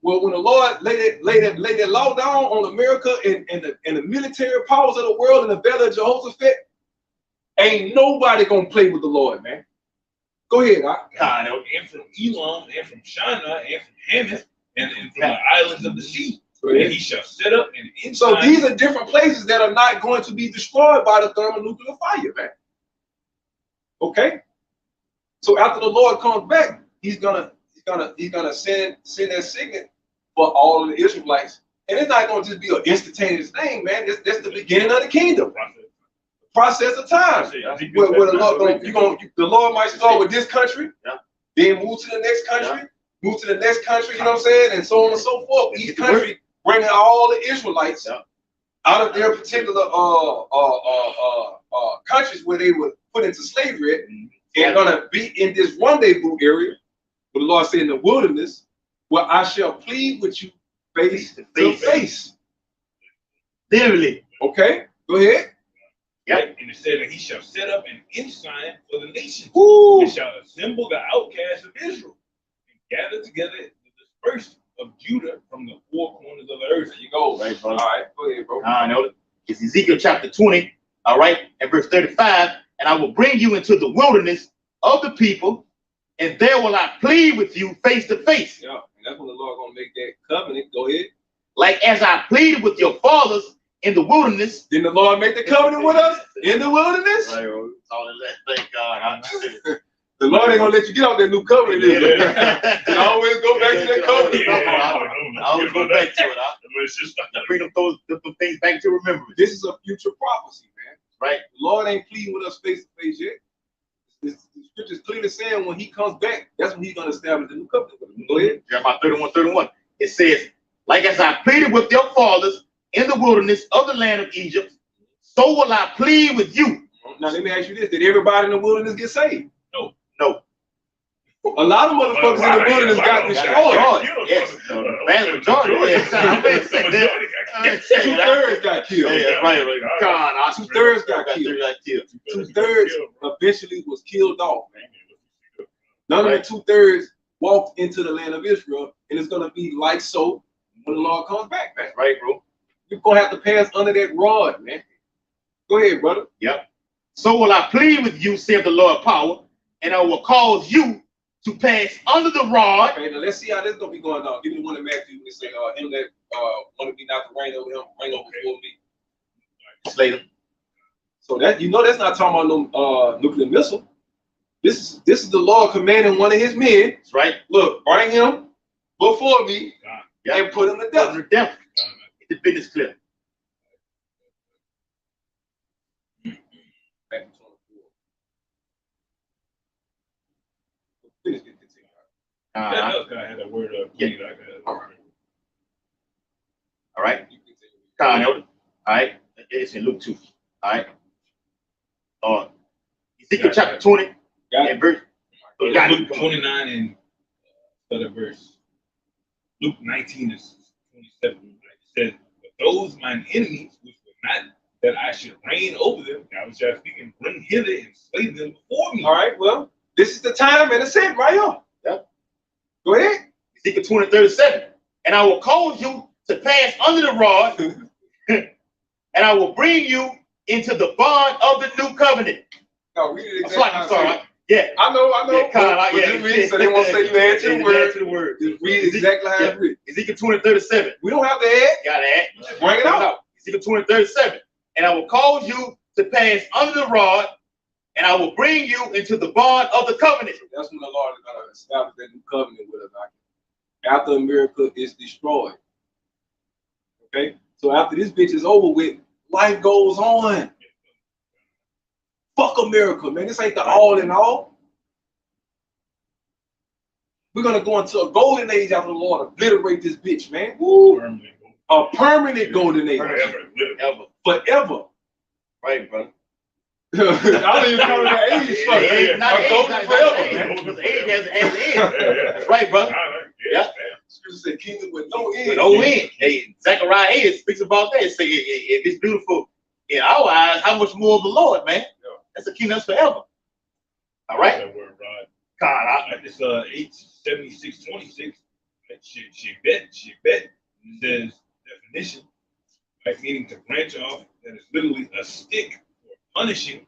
Well, when the Lord lay that law down on America and the military powers of the world in the valley of Jehoshaphat, ain't nobody gonna play with the Lord, man. Go ahead, and from Elam, and from Shinar, and from Hamath, and from the islands of the sea. And he shall set up an inside. So these are different places that are not going to be destroyed by the thermonuclear fire, man. Okay. So after the Lord comes back, he's gonna send that signet for all of the Israelites, and it's not gonna just be an instantaneous thing, man. That's the beginning of the kingdom. Process of time. Where the Lord might start with this country, then move to the next country, move to the next country. You know what I'm saying, and so on and so forth. Each country bringing all the Israelites out of their particular countries where they were put into slavery, and gonna be in this rendezvous area. But the Lord said in the wilderness, where I shall plead with you face to face. Literally. Okay, go ahead. Yep. And it said that he shall set up an ensign for the nations. And shall assemble the outcasts of Israel and gather together the dispersed of Judah from the four corners of the earth. There you go. Right, bro. All right, go ahead, bro. I know. It's Ezekiel chapter 20, all right, and verse 35. And I will bring you into the wilderness of the people, and there will I plead with you face to face. Yeah, and that's when the Lord gonna make that covenant. Go ahead. Like as I pleaded with your fathers in the wilderness. Didn't the Lord make the covenant with us in the wilderness? Right, thank God. The Lord ain't gonna let you get off that new covenant. You always go back to that covenant. I always go back to it. Bring those things back to remembrance. This is a future prophecy, man. Right? The Lord ain't pleading with us face to face yet. The scripture's clearly saying when he comes back, that's when he's gonna establish the new covenant with him. Go ahead. Jeremiah 31:31. It says, like as I pleaded with your fathers in the wilderness of the land of Egypt, so will I plead with you. Now let me ask you this: did everybody in the wilderness get saved? No. A lot of motherfuckers in the wilderness got destroyed. Yes. Man, majority. Two-thirds got killed. Yeah, right. God, Two-thirds got killed. Two-thirds eventually was killed off, man. None of the two-thirds walked into the land of Israel, and it's gonna be like so when the Lord comes back, man. Right, bro. You're gonna have to pass under that rod, man. Go ahead, brother. Yep. So will I plead with you, saith the Lord power, and I will cause you to pass under the rod. Okay, now let's see how this is gonna be going on. Give me one of Matthew and say, him that want to be not to reign over him, reign over before me. Later. So that that's not talking about no nuclear missile. This is the Lord commanding one of his men. That's right. Look, bring him before me and put him to death. Get the business clear. Had a word of yeah. All right. All right. It's in Luke 2. All right. Ezekiel chapter 20 and verse. Luke 29 and other verse. Luke 19 is 27. It says, "But those mine enemies, which were not that I should reign over them, I was just speaking, bring hither and slay them before me." All right. Well, this is the time and the set right here. Yep. Go ahead. Ezekiel 20:37. And I will cause you to pass under the rod, and I will bring you into the bond of the new covenant. No, read it exactly. I'm sorry. Yeah. I know. Yeah, you read, so they won't say you add to the word. Just read exactly how it's written. Ezekiel 20:37. We don't have to add. Gotta add. Just bring it out. Ezekiel 20:37. And I will cause you to pass under the rod, and I will bring you into the bond of the covenant. That's when the Lord is going to establish that new covenant with us. After America is destroyed. Okay? So after this bitch is over with, life goes on. Fuck America, man. This ain't the all in all. We're going to go into a golden age after the Lord obliterate this bitch, man. Woo. A permanent golden age. Forever. Right, brother. I don't even know that age. Because age has an end. Right, brother. Yeah. Scripture said kingdom with no end. With no end. Hey, Zechariah 8 speaks about that. It say if it's beautiful in our eyes, how much more of the Lord, man? That's a kingdom forever. All right. That word, Rod. God, it's 876:26. She bet. It says definition, like meaning to branch off. That is literally a stick for punishing,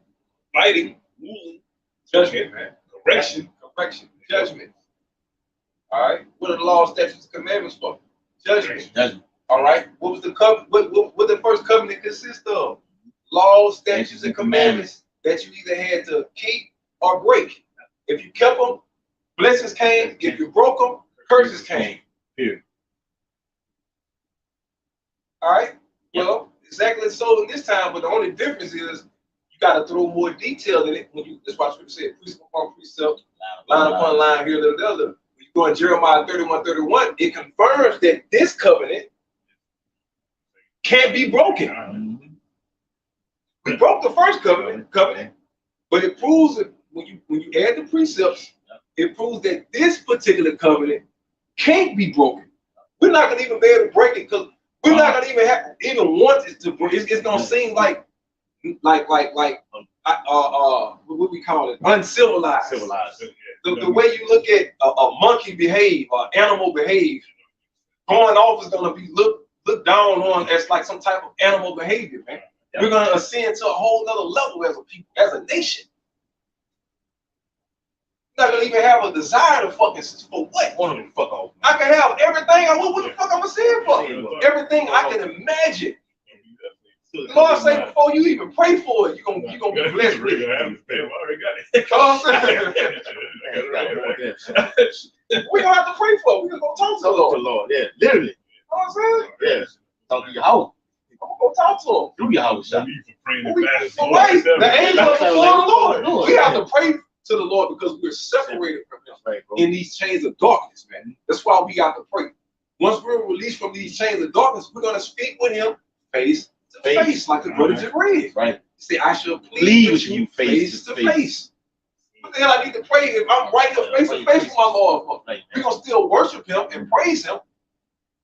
fighting, ruling, Judgment, man. correction, Judgment. All right. What are the laws, statutes, and commandments for? Judgment. All right. What was the covenant? What the first covenant consist of? Laws, statutes, and commandments that you either had to keep or break. If you kept them, blessings came. If you broke them, curses came. Here. All right. Well, exactly so in this time, but the only difference is you got to throw more detail in it when you. That's why Scripture said precept upon precept, line upon line, here, there. When you go in Jeremiah 31:31, it confirms that this covenant can't be broken. We broke the first covenant, but it proves that when you add the precepts, it proves that this particular covenant can't be broken. We're not gonna even be able to break it because we're not gonna even want it to break. It's gonna seem like what we call it, uncivilized. The way you look at a monkey behave, or animal behave, going off is gonna be looked down on as like some type of animal behavior, man. Yep. We're gonna ascend to a whole nother level as a people, as a nation. We're not gonna even have a desire to fucking for what? Want to fuck off. I can have everything I want. What the fuck I'm gonna sin for? Everything I can imagine. The Lord say before you even pray for it, you're gonna be blessed. We don't have to pray for it. We're gonna go talk to the Lord. Yeah, literally. You know what I'm saying? Yeah. Talk to your house. I'm gonna go talk to him. Through your house. The angels are before the Lord. We have to pray to the Lord because we're separated from him in these chains of darkness, man. That's why we got to pray. Once we're released from these chains of darkness, we're gonna speak with him face to face, like the brother just read. Right. See, I shall plead with you face to face. What the hell I need to pray if I'm right here face to face with my Lord? We're going to still worship him and praise him.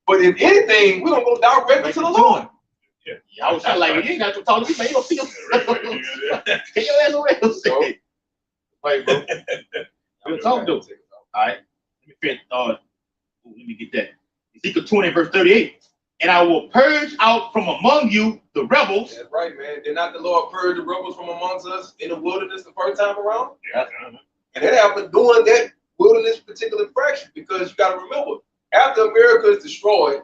But if anything, we're going to go directly to the Lord. Yeah, I was like, you ain't got to talk to me, man. You don't see him. Can your ass around? Say, right, bro. We'll talk to him. All right. Let me finish. Let me get that. Ezekiel 20, verse 38. And I will purge out from among you the rebels. That's right, man. Did not the Lord purge the rebels from amongst us in the wilderness the first time around? Yeah. And that happened during that wilderness particular fraction, because you got to remember, after America is destroyed,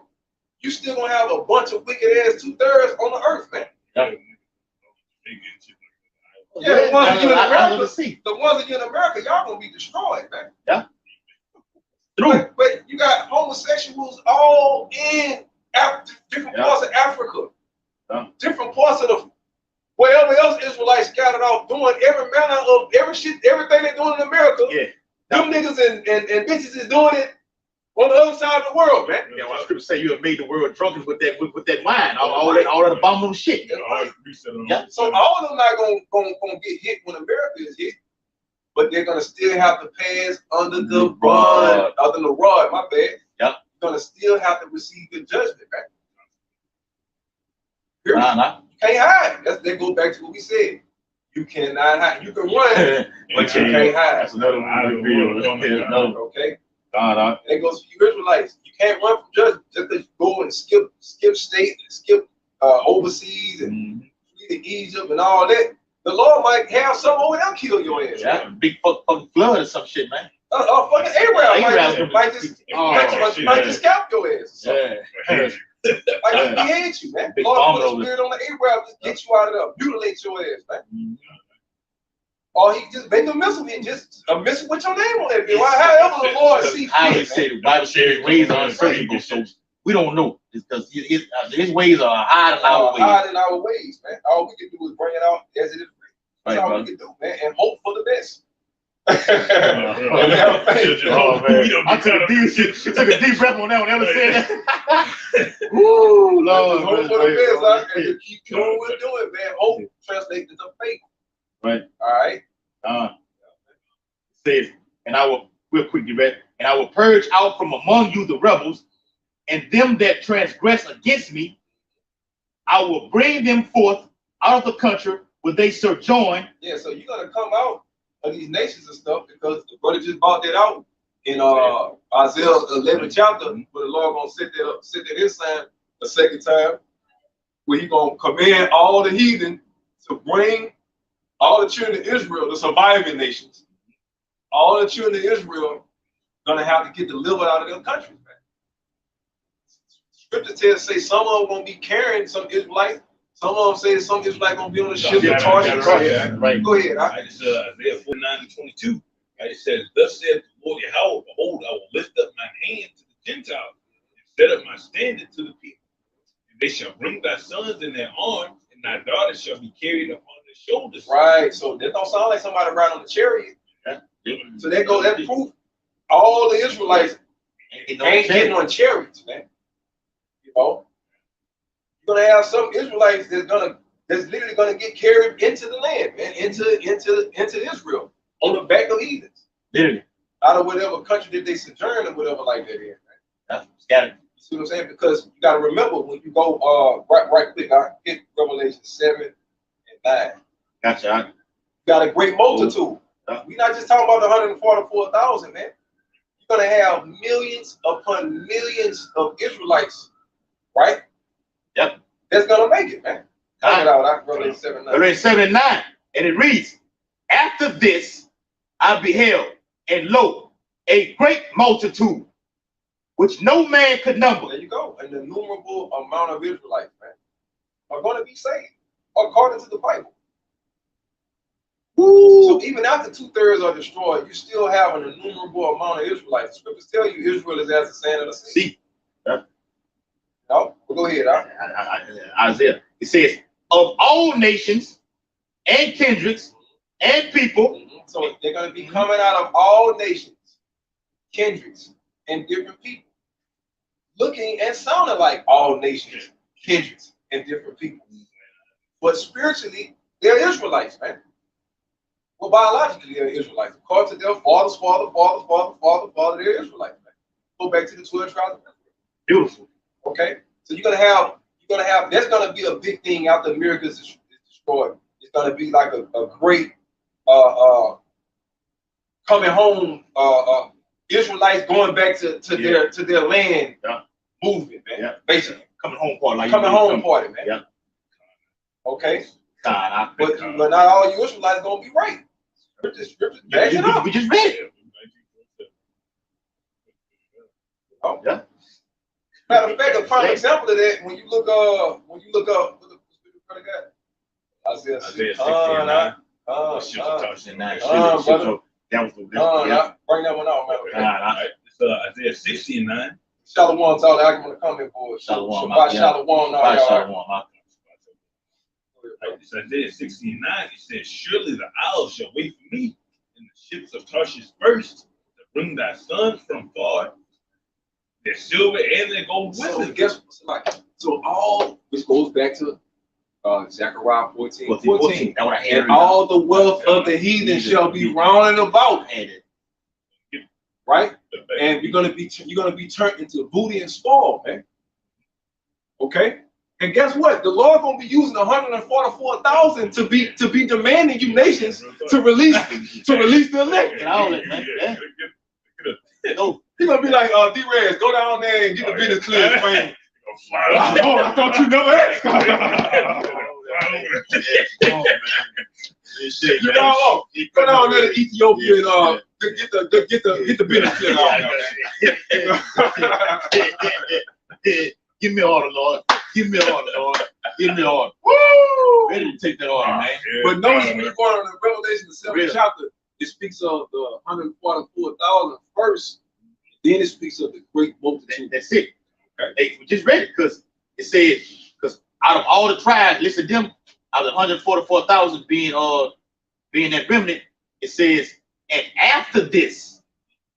you still gonna have a bunch of wicked ass 2/3 on the earth, man. Yeah, the ones that you in America, the ones that you in America, y'all gonna be destroyed, man. Yeah. But you got homosexuals all in different parts of Africa, different parts of the wherever else Israelites scattered off, doing every manner of everything they're doing in America. Yeah. Them niggas and bitches is doing it on the other side of the world, man. Yeah, well, scripture say you have made the world drunken with that wine, all that abominable shit. Yeah. So all of them not gonna get hit when America is hit, but they're gonna still have to pass under the rod, my bad. Yep. You're gonna still have to receive the judgment, man. You can't hide. That goes back to what we said. You cannot hide. You can run, but you can't hide. That's another one. Okay. And it goes for you Israelites. You can't run from judgment just because you go and skip state and skip overseas and flee to Egypt and all that. The Lord might have some over there kill your ass. Yeah, big fucking flood or some shit, man. Fucking Arab might just scalp your ass. Yeah. Like he hates you, man. Big Lord put a spirit on the Arab, just get you out of there, mutilate your ass, man. Or he just make a missile and just a missile with your name on it. However the Lord see fit. I always say the Bible says his ways are unsearchable, so we don't know. It's because his ways are higher than our ways. Higher than our ways, man. All we can do is bring it out as it is. That's all we can do, man, and hope for the best. I took a deep breath on that one. Ever said that? Woo, Lord. Hope for the best, and keep doing what we're doing, man. Hope translates into faith. Right. All right. It says, and I will real quick, you ready? And I will purge out from among you the rebels, and them that transgress against me. I will bring them forth out of the country where they sojourn. Yeah, so you're gonna come out of these nations and stuff, because the brother just brought that out in Isaiah 11 chapter, where the Lord gonna set that his sign a second time, where he gonna command all the heathen to bring all the children of Israel, the surviving nations, all the children of Israel gonna have to get delivered out of their countries, man. Scripture say some of them gonna be carrying some Israelites. Some of them say some Israelites gonna be on the ship of Tarshish. Right. Go ahead. It's Isaiah 49:22. It says, "Thus saith the Lord Yahweh, behold, I will lift up my hand to the Gentiles and set up my standard to the people. And they shall bring thy sons in their arms, and thy daughters shall be carried upon their shoulders." Right. So that don't sound like somebody riding on the chariot. Yeah. So that proof all the Israelites ain't getting on chariots, man. You know, you're gonna have some Israelites that's literally gonna get carried into the land, man, into Israel on the back of heathens. Literally. Out of whatever country that they sojourn or whatever like that is, man. Scattered. You see what I'm saying? Because you gotta remember when you go right quick, I hit Revelation 7 and 9. Gotcha. You got a great multitude. We're not just talking about the 144,000, man. You're gonna have millions upon millions of Israelites, right? Yep. That's gonna make it, man. Count it out. Revelation 7 9. Revelation 7 9. And it reads, after this I beheld, and lo, a great multitude, which no man could number. There you go. An innumerable amount of Israelites, man, are going to be saved according to the Bible. Woo. So even after 2/3 are destroyed, you still have an innumerable amount of Israelites. The scriptures tell you Israel is as the sand of the sea. Yeah. No, well, go ahead. Isaiah. It says, of all nations and kindreds and people. So they're going to be coming out of all nations, kindreds, and different people, looking and sounding like all nations, kindreds, and different people. But spiritually, They're Israelites, man. Well, biologically, they're Israelites. According to their father, they're Israelites, man. Go back to the 12 tribes of Israel. Beautiful. Okay? So you're gonna have, there's gonna be a big thing after America is destroyed. It's gonna be like a great coming home, Israelites going back to their land movement, man. Basically. Coming home party. Like coming home party, man. Yeah. Okay? God, but not all you Israelites gonna be right. Scriptures back it up. We just read it. Oh. Yeah. Matter of fact, a prime example of that, when you look up what the got? Isaiah 69. That was the bring that one out, man. It's Isaiah 69. Shalom, all the argument coming for Shalom. Shalom. It's Isaiah 69. It says, surely the isles shall wait for me, and the ships of Tarshish first, to bring thy sons from far, their silver and their gold with them. Guess what? So all which goes back to Zechariah 14. And all the wealth of the heathen shall be round about. Right? And you're gonna be turned into booty and spoil, man. Okay? And guess what? The Lord gonna be using 144,000 to be demanding you nations to release the elect. He's gonna be like, D-Rez, go down there and get the business clear in Spain. I thought you never asked. Go down there to Ethiopia and get the business clear out. Give me all the Lord. Give me all the Lord. Give me all. Woo! Ready to take that order, man. But notice when you go on the Revelation, the 7th chapter, it speaks of the 144,000 first. Then it speaks of the great multitude. That's it. Okay. We just read it because it said, because out of all the tribes, listen to them, out of the 144,000 being that remnant, it says, and after this,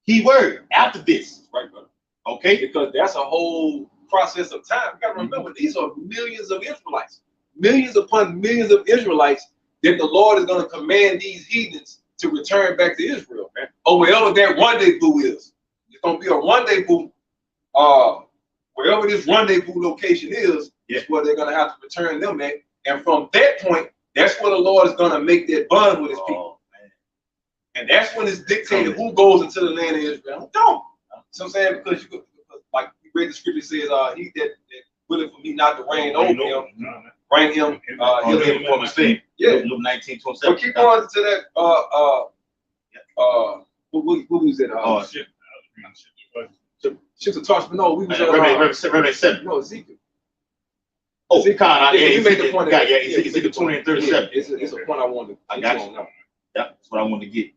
keyword, after this. Right, brother. Okay? Because that's a whole process of time. You gotta remember, these are millions of Israelites. Millions upon millions of Israelites that the Lord is gonna command these heathens to return back to Israel, man. Or wherever that rendezvous is. It's gonna be a rendezvous, wherever this rendezvous location is where they're gonna have to return them at. And from that point, that's where the Lord is gonna make that bond with his people. Man. And that's when it's dictated who goes into the land of Israel. Who don't. So I'm saying, because like we read the scripture says, he that willing for me not to reign over him, bring him, he'll him for mistake. Yeah. Luke 19:27. But keep on to that. What was it? Ships of Tarshish. No, we was Revelation 7. No, Ezekiel. Oh, Ezekiel. You made the point. Ezekiel 20 and 37. It's a point I wanted. I got you. Yeah, that's what I wanted to get.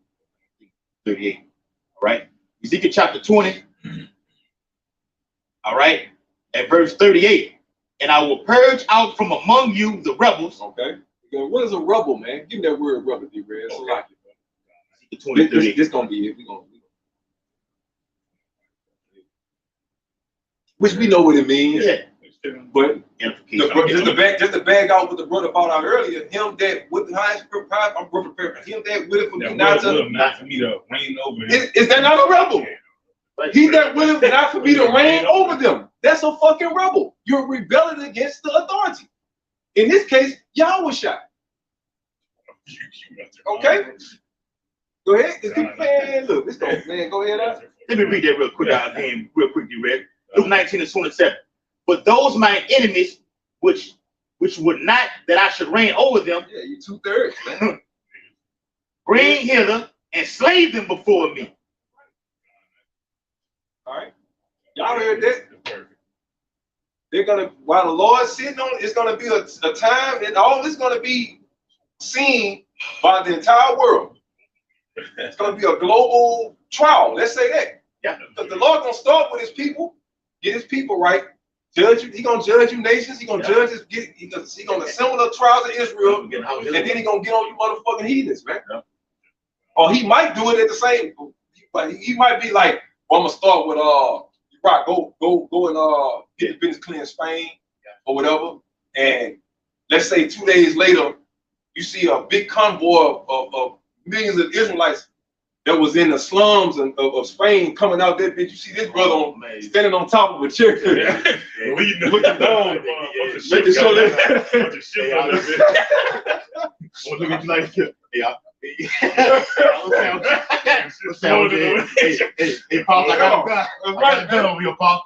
38. All right. Ezekiel chapter 20. All right. At verse 38. And I will purge out from among you the rebels. Okay. What is a rebel, man? Give me that word rebel, D-Red. Okay. This gonna be it. Which we know what it means. Yeah. But just to bag out what the brother brought out earlier, him that with the highest pride, I'm prepared for him that with it for me not to reign over him. Is that not a rebel? He that will not for me to reign over them. That's a fucking rebel. You're rebelling against the authority. In this case, Yahweh shot. Okay? Go ahead. Just keep playing. Look, let's go, man. Go ahead. Let me read that real quick out again, real quick, you read. Luke 19 and 27. But those my enemies, which would not that I should reign over them, yeah, you 2/3, man. Bring hither and slay them before me. All right, y'all heard that? They're gonna, while the Lord's sitting on, it's gonna be a time, and all this gonna be seen by the entire world. It's gonna be a global trial. Let's say that. Yeah. Because the Lord gonna start with his people, get his people right. Judge you. He gonna judge you nations. He gonna judge us. He gonna assemble the tribes of Israel, and then he gonna get on you motherfucking heathens, man. Yeah. Or he might do it at the same. But he might be like, well, I'm gonna start with right, go and get the business clear in Spain or whatever. And let's say 2 days later, you see a big convoy of millions of Israelites that was in the slums of Spain coming out that bitch. You see this brother standing on top of a chair, looking down, making sure that. Look at you like, hey, Paul, I got a gun over your Paul.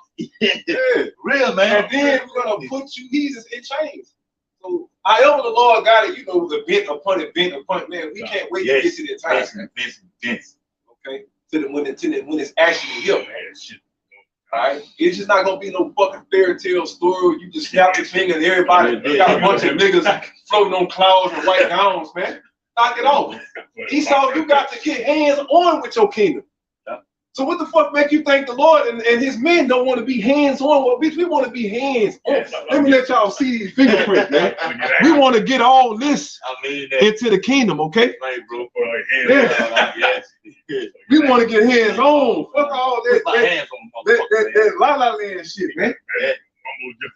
Real, man. And then we're gonna put you Jesus in chains. So however the Lord got it, event upon event, man. We can't wait to get to that time. Okay, when it's actually here, man. All right, it's just not gonna be no fucking fairy tale story. You just snap your finger and everybody got a bunch of niggas floating on clouds and white gowns, man. Knock it off. Esau, you got to get hands on with your kingdom. So what the fuck make you think the Lord and his men don't want to be hands on? Well, bitch, we want to be hands on. Let me let y'all see these fingerprints, man. We want to get all this into the kingdom, okay? Right, bro. We want to get hands on. Fuck all that la la land shit, man.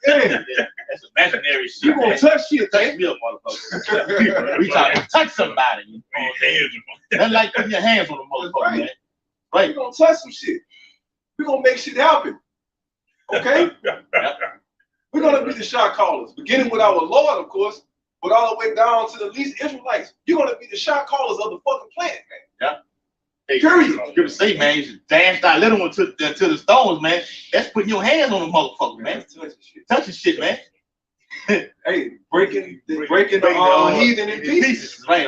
That's imaginary shit. You gonna touch shit, touch me a motherfucker. We trying to touch somebody. That's like putting your hands on a motherfucker, man. Right. We're gonna touch some shit. We're gonna make shit happen. Okay? We're gonna be the shot callers, beginning with our Lord, of course, but all the way down to the least Israelites. You're gonna be the shot callers of the fucking planet, man. Yeah. Hey, period. You can say, man, you just dash that little one to the stones, man. That's putting your hands on the motherfucker, man. Touching shit, man. Hey, breaking the heathen in pieces. Right.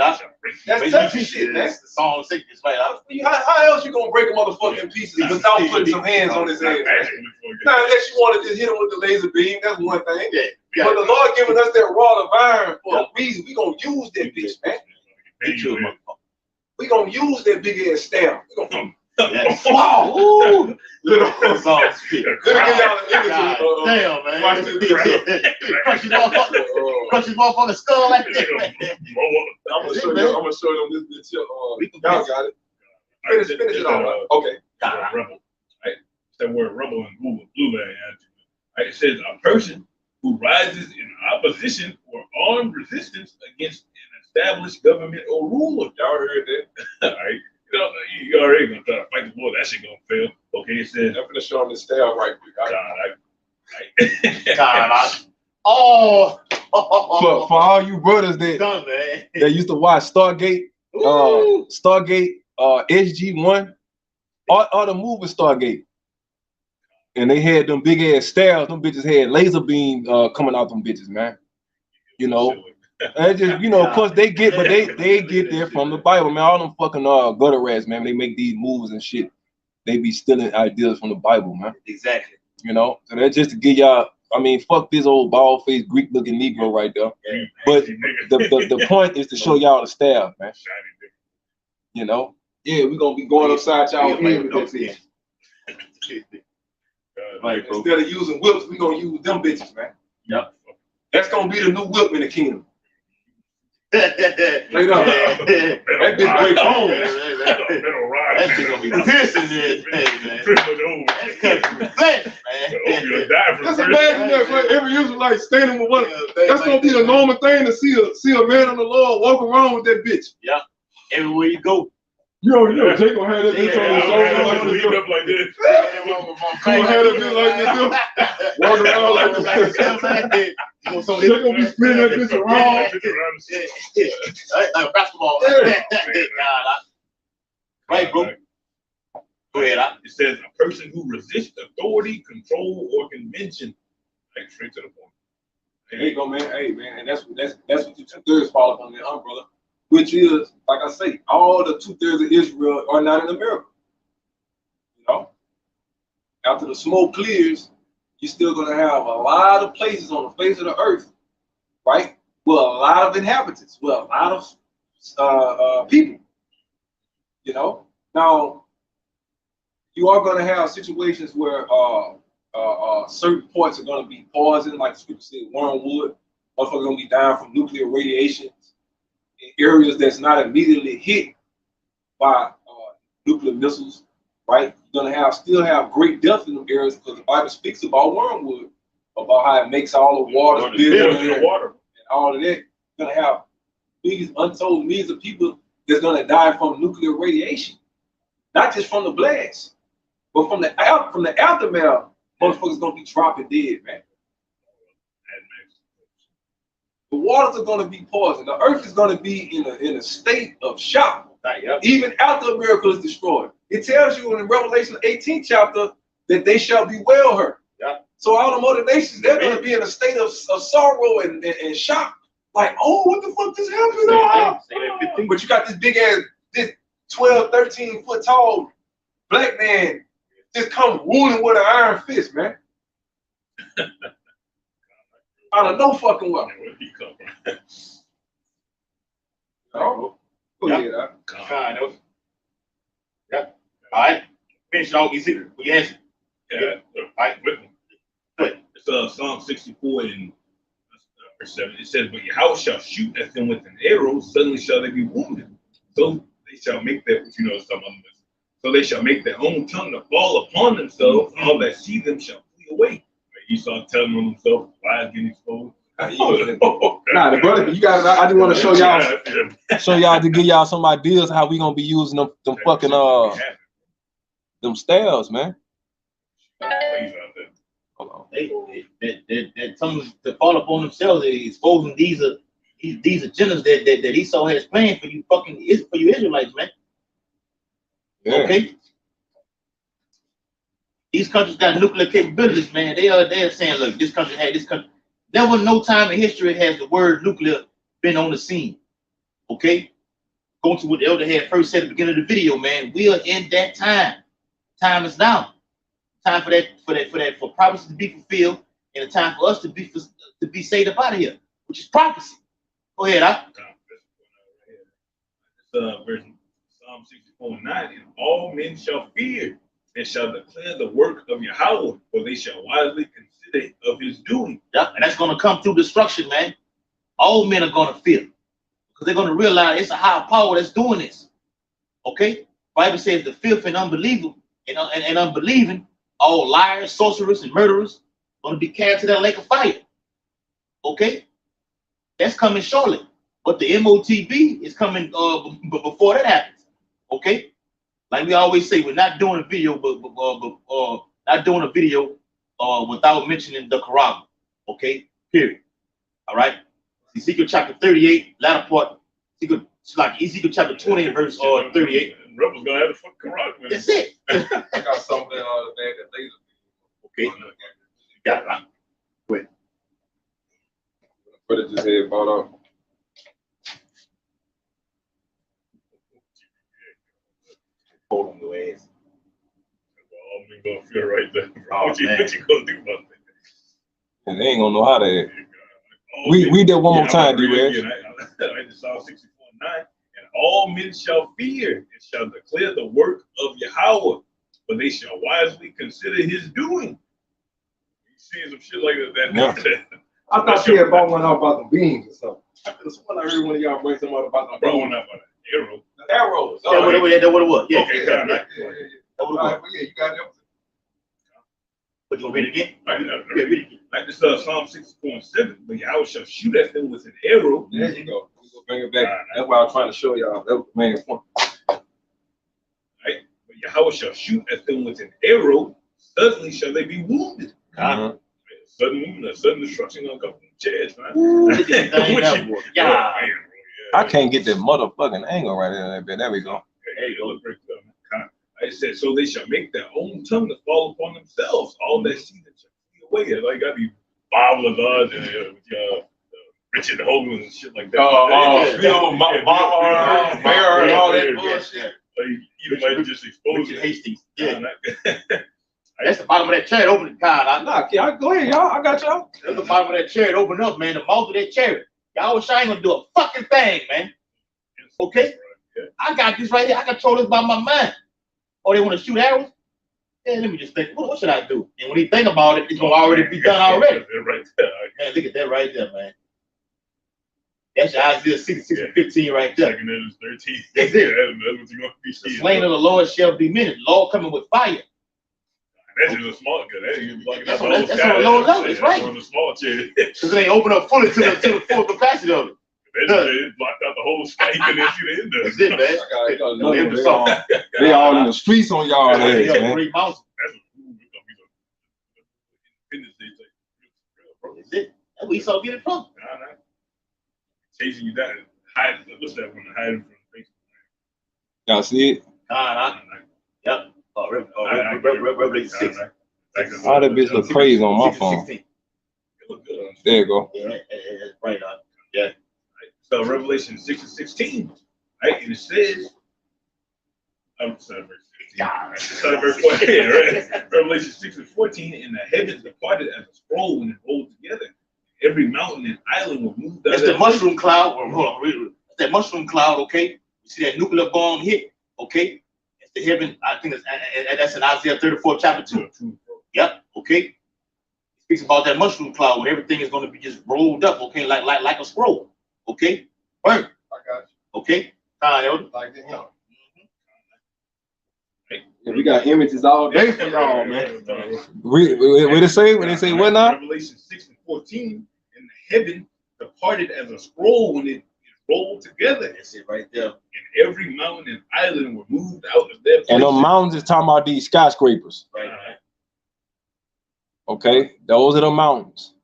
That's touching shit, man. That's the song of sickness, right? How else you gonna break a motherfucker in pieces without putting some hands on his ass? Now, unless you want to just hit him with the laser beam, that's one thing. Yeah. But the Lord giving us that rod of iron for a reason. We gonna use that bitch, man. We gonna use that big ass staff. We gonna wow! Let me give y'all an image. Damn, man. Watch this. Crush his motherfucking skull like that. I'm gonna show them this bitch. Y'all got it. Finish it off. Okay. Rebel. Right? It's that word rebel in Google. Right? It says a person who rises in opposition or armed resistance against an established government or ruler. Y'all heard that? All right. You already gonna try to fight the war. That shit gonna fail. Okay, it says I'm gonna show them the style right quick. For all you brothers that used to watch Stargate, SG1, or the movie Stargate, and they had them big ass stairs. Them bitches had laser beam coming out them bitches, man. And just of course they get there from the Bible, man. All them fucking gutter rats, man. They make these movies and shit. They be stealing ideas from the Bible, man. Exactly. So that's just to give y'all. I mean, fuck this old bald-faced Greek-looking Negro right there. Yeah. But the point is to show y'all the staff, man. Yeah, we're gonna be going upside y'all head with that bitch. Instead of using whips, we're gonna use them bitches, man. Yep. That's gonna be the new whip in the kingdom. Straight up. That bitch break home. That shit gonna be pissing this thing, man. That's cutting the flesh, man. Just imagine that, man. Every Israelite standing with one. That's gonna be the normal thing to see a man of the Lord walk around with that bitch. Yeah. Everywhere you go. Jake gonna have that bitch on his shoulder like this. Gonna have that bitch like this. Walking around like this. They're gonna be spinning that bitch around. Like basketball. Right, bro. Go ahead. It says a person who resists authority, control, or convention. Like straight to the point. There you go, man. Hey, man, and that's what the 2/3 fall upon that, brother. Which is, like I say, all the 2/3 of Israel are not in America. After the smoke clears, you're still gonna have a lot of places on the face of the earth, right? With a lot of inhabitants, with a lot of people. Now you are gonna have situations where certain parts are gonna be poisoned, like the scripture said, wormwood. Motherfuckers gonna be dying from nuclear radiation in areas that's not immediately hit by nuclear missiles, right? You're gonna still have great death in them areas because the Bible speaks about wormwood, about how it makes all the water bitter and all of that. You're gonna have millions, untold millions of people that's gonna die from nuclear radiation, not just from the blast, but from the aftermath. Motherfuckers gonna be dropping dead, man. The waters are gonna be poisoned. The earth is gonna be in a state of shock, even after America is destroyed. It tells you in Revelation 18th chapter that they shall be well hurt. Yeah. So all the other nations, they're gonna be in a state of sorrow and shock. Like, oh, what the fuck just happened? But you got this big ass, this 12, 13 foot tall black man just come ruling with an iron fist, man. Out of no fucking way. Where he come from? Oh, go ahead, Kind of. Yep. All right. Finish all these here. We answer. Yeah. All right. It's Psalm 64 and verse 7. It says, "But Yahweh shall shoot at them with an arrow, suddenly shall they be wounded. So they shall make their, some of them. So they shall make their own tongue to fall upon themselves. All that see them shall flee away." Esau telling on himself, lies getting exposed. Nah, the brother, you guys, I just want to show y'all to give y'all some ideas how we gonna be using them fucking them styles, man. Hold on. They tongues to fall upon themselves, exposing these agendas that Esau has planned for you Israelites, man. Yeah. Okay. These countries got nuclear capabilities, man. They're saying, look, this country had this country. There was no time in history has the word nuclear been on the scene. Okay? Going to what the elder had first said at the beginning of the video, man. We are in that time. Time is now. Time for prophecy to be fulfilled, and a time for us to be saved up out of here, which is prophecy. Go ahead, Verse Psalm 64:9, "And all men shall fear, and shall declare the work of Yahweh, for they shall wisely consider of his doing." Yeah, and that's going to come through destruction, man. All men are going to fear, because they're going to realize it's a higher power that's doing this. Okay? Bible says the filth and unbeliever and unbelieving, all liars, sorcerers, and murderers, going to be cast to that lake of fire. Okay? That's coming shortly. But the MOTB is coming before that happens. Okay? Like we always say, we're not doing a video, not doing a video without mentioning the Quran. Okay? Period. All right? Ezekiel chapter 38, latter part. Ezekiel chapter 20, verse 38. Rebels gonna have the fucking Quran, man. That's it. I got something that Okay. Got it. Right? Wait. But it just had bought up. Hold on your ass. All men gonna feel right there. Oh, What you man. gonna do about that? And they ain't gonna know how to. Read that one more time, D-Red. I just saw 64:9. "And all men shall fear, and shall declare the work of Yahweh, for they shall wisely consider his doing." You see some shit like that. Yeah. I thought she had bought one out about the beans or something. I could have sworn I heard one of y'all bring something out about I the brought beans. one up on an arrow. The arrows. That's what it was. Yeah. Okay, Yeah, right. yeah. That what it was. All right, yeah, you got that. But you want to read it again? Right, Yeah, read it again. like this Psalm 64:7, "But Yahweh shall shoot at them with an arrow." There you go. We go bring it back. That's why I was trying to show y'all. That was the main point. Right? "But Yahweh shall shoot at them with an arrow, suddenly shall they be wounded." Sudden movement, sudden destruction gonna come from the chest, man. Look at that thing up, boy. Yeah. I can't get that motherfucking angle right there. There we go. There you go. Look right there, man. I said, "So they shall make their own tongue to fall upon themselves. All that see that shall flee away." It's like gotta be Bob Lazard and Richard Hogan and shit like that. Mayor and all that bullshit. Like, you might just expose Richard it. Hastings. Yeah. That's the bottom of that chair. Open it, God. Nah, go ahead, y'all. I got y'all. That's the bottom of that chair. Open up, man. The mouth of that chair. Y'all wish I ain't gonna do a fucking thing, man. Okay? I got this right here. I control this by my mind. Oh, they want to shoot arrows? Yeah, let me just think. What should I do? And when he think about it, it's gonna already be done already. Right there. Man, look at that right there, man. That's your Isaiah 66:15 right there. Second is 13. That's it. That's what you're gonna be The seeing. slain of the Lord shall be many. Lord coming with fire. That's just a small gun. That ain't blocking That's out on- the whole that's sky. on a lower level, it's right. That's on the small chair. Because they open up fully to the full capacity of it. It blocked out the whole sky. You couldn't see the end of That's it, man. They all in the streets on y'all ass, man. Three mountains. That's That's it. That's where you saw get it from. Chasing you down. Hide. What's that one? Hiding from Facebook. Y'all see it? Yep. Revelation 6. All that bitch look crazy on my phone. 16. It look good. There you go. Yeah, right on. Yeah. So Revelation 6:16, right? And it says, I'm sorry, verse 16. Sorry, verse 14, right? Revelation 6:14, and the heavens departed as a scroll when it rolled together. Every mountain and island were moved out. It's the mushroom cloud. Hold on, that mushroom cloud, okay? You see that nuclear bomb hit, okay? It's the heaven, I think that's in Isaiah 34, chapter 2. Yep, okay? It speaks about that mushroom cloud when everything is going to be just rolled up, okay? Like a scroll, okay? Burn. I got you. Okay? Like that, yeah, we got images all day for y'all, man. What they say? When they say what now? Revelation 6:14, and the heaven departed as a scroll when it rolled together. That's it right there. And every mountain and island were moved out of their place. And the mountains is talking about these skyscrapers. Right. Okay, those are the mountains.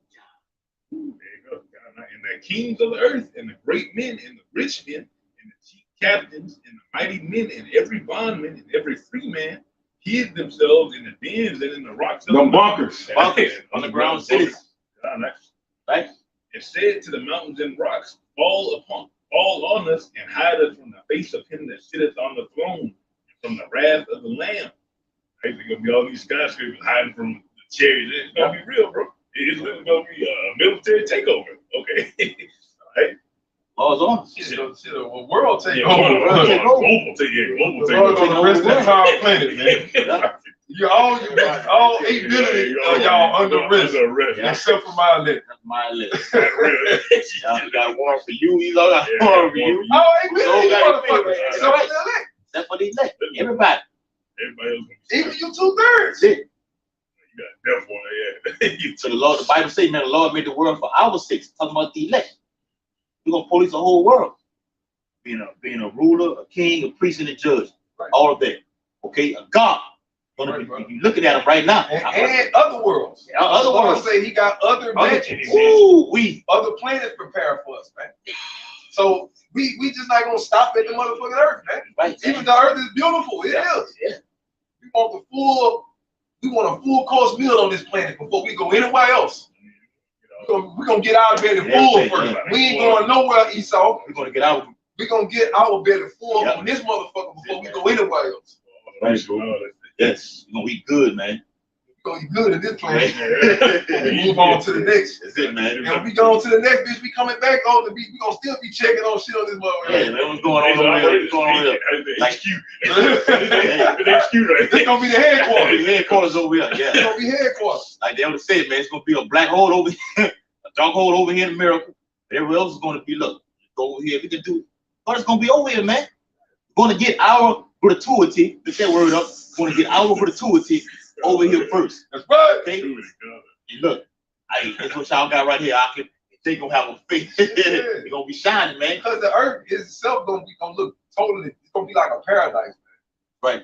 There you go. And the kings of the earth, and the great men, and the rich men, and the chief captains, and the mighty men, and every bondman, and every free man hid themselves in the dens and in the rocks of the bunkers. Underground cities. Right? And said to the mountains and rocks, fall on us, and hide us from the face of him that sitteth on the throne, and from the wrath of the Lamb. Right? There's gonna be all these skyscrapers hiding from the chariots. It's gonna be real, bro. It's literally gonna be a military takeover. Okay. All right. Laws on. Shit, a world takeover. Global takeover. The rest of the entire planet, man. All 8 billion of y'all under arrest, except for my list. That's my list. Y'all got one for you. You got one for you. Oh, 8 billion, you motherfuckers. Except for the elect. Everybody. Everybody else. Even you 2/3. That's it. You got death one, yeah. So the Bible says, man, the Lord made the world for our sakes. Talking about the elect. We're gonna police the whole world. Being a ruler, a king, a priest, and a judge. Right. All of that. Okay, a God. You're looking at him right now. And other worlds. Yeah, other worlds. Say he got other mansions. Other planets prepared for us, man. So we just not gonna stop at the motherfucking earth, man. Right. Even the earth is beautiful. It is. Yeah. We want a full course meal on this planet before we go anywhere else. We're gonna get our belly full first. We ain't going nowhere, Esau. We're gonna get out. We're gonna get our belly full on this motherfucker before we go anywhere else. Right, yes, you're gonna eat good, man. We're gonna eat good in this place. We move on to the next. That's it, man. And we go to the next bitch, we coming back on the beat. We gonna still be checking on shit on this motherfucker. Yeah, man, what's going on over there? What's going on there? Like HQ. HQ, right? It's gonna be the headquarters. Headquarters over here, yeah. It's gonna be headquarters. Like they always said, man, it's gonna be a black hole over here, a dark hole over here in America. Everywhere else is gonna be, look, go over here, we can do it. But it's gonna be over here, man. We're gonna get our gratuity, get that word up, we're gonna get our gratuity over here first. That's right. Okay? And look, that's what y'all got right here. They gonna have a face. They're gonna be shining, man. Because the earth itself gonna look totally, it's gonna be like a paradise, man. Right.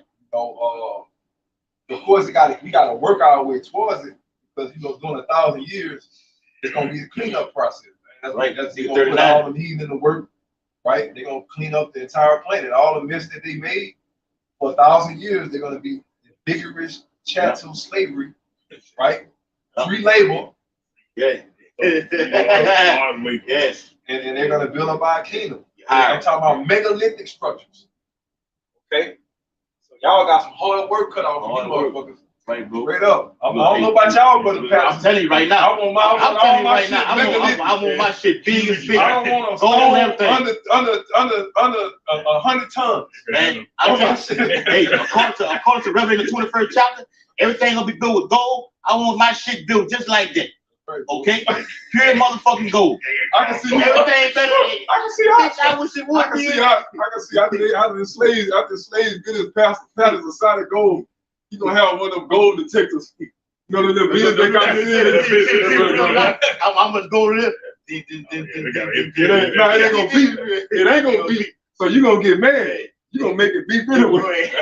Of course we gotta work our way towards it, because during 1,000 years, it's gonna be a cleanup process, man. That's right. That's they're gonna put all the heathen to work, right? They're gonna clean up the entire planet. All the mess that they made for 1,000 years, they're gonna be in vigorous chattel slavery, right? Free labor. Yeah. Yes. And they're gonna build up our kingdom. I'm talking about megalithic structures. Okay? So y'all got some hard work cut off for you motherfuckers. Right, bro. Straight up. I don't know about y'all, but I'm telling you right now. I want my shit big as big. I don't want to under 100 tons. Man, hey, according to Revelation 21st chapter, everything gonna be built with gold. I want my shit built just like that. Okay, pure motherfucking gold. I can see everything better. I can see how. I wish it would. I can see how the slaves good as patterns of solid gold. You gonna have one of them gold detectors. You know the bins they got in there. How much gold is it? It ain't gonna beep. It ain't gonna beep. So you gonna get mad. You gonna make it beep anyway.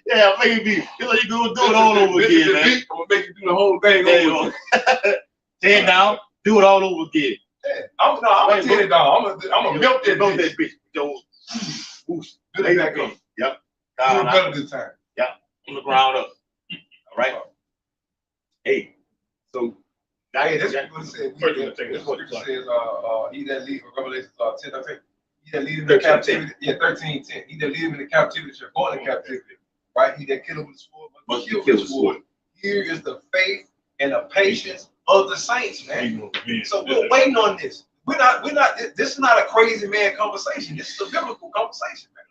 Yeah, make it beep. You know you gonna do it all over again, man. I'm gonna make you do the whole thing over. Tear it down, do it all over again. I'm gonna tear it down. I'm gonna melt that bitch. Yo, do that back up. Yep. Do it better this time. Yep. From the ground up. All right. Hey, so hey, this is what it says. This is what it says. He that leads Revelation 10, I think. He that leads him in captivity. Yeah, 13:10. He that leads him in captivity shall go into captivity. Right? He that killeth with the sword must kill with the sword. Here is the faith and the patience of the saints, man. So we're waiting on this. We're not. This is not a crazy man conversation. This is a biblical conversation, man.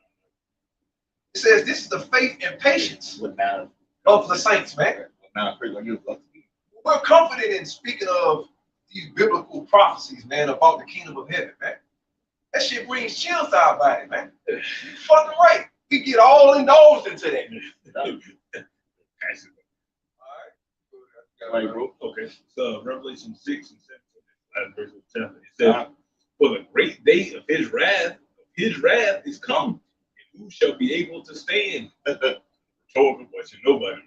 It says this is the faith and patience of the saints, man. We're confident in speaking of these biblical prophecies, man, about the kingdom of heaven, man. That shit brings chills to our body, man. You're fucking right. We get all indulged into that. All right, bro. Okay. So Revelation 6 and 7, last verse of the chapter. It says, "For the great day of his wrath is come, and who shall be able to stand?" Rhetorical question. Nobody, man.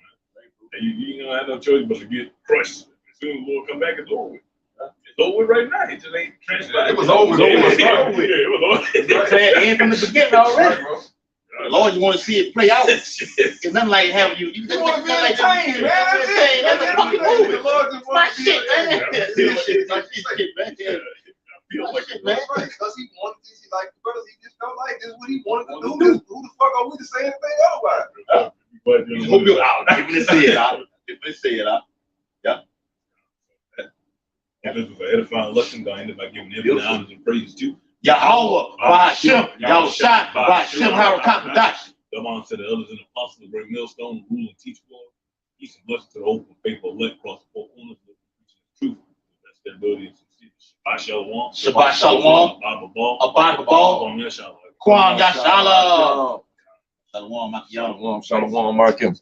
You don't have no choice but to get crushed. As soon as the Lord come back, it's over with. It's over with right now. It just ain't transpired. It was over. It was over. It's from the beginning already. Lord, you want to see it play out. It's nothing like having you. You want to be entertained, man. That's it. That's the fucking movie. The Lord just wants to be entertained. My shit, man. Man, because he wanted this. He liked the brothers. He just felt like this is what he wanted to do. Who the fuck are we to say anything otherwise? Hope you're out. Give me say it out. Give me say it out. Yeah. And this was an edifying lesson. God ended by giving him honors and praise too. Yahweh, Ba'ashem, Yahushua, Ba'ashem, Harakakadash. The man said the elders and apostles, the great millstone, rule and teach for us. Peace and blessings to the hope and faithful elect across the four corners of the truth. That's their ability and succeed. Shabbat Shalom. Shabbat Shalom. Abba Ball. Kwam Yashala. Shalom, Makiyahu. Shalom, Markim.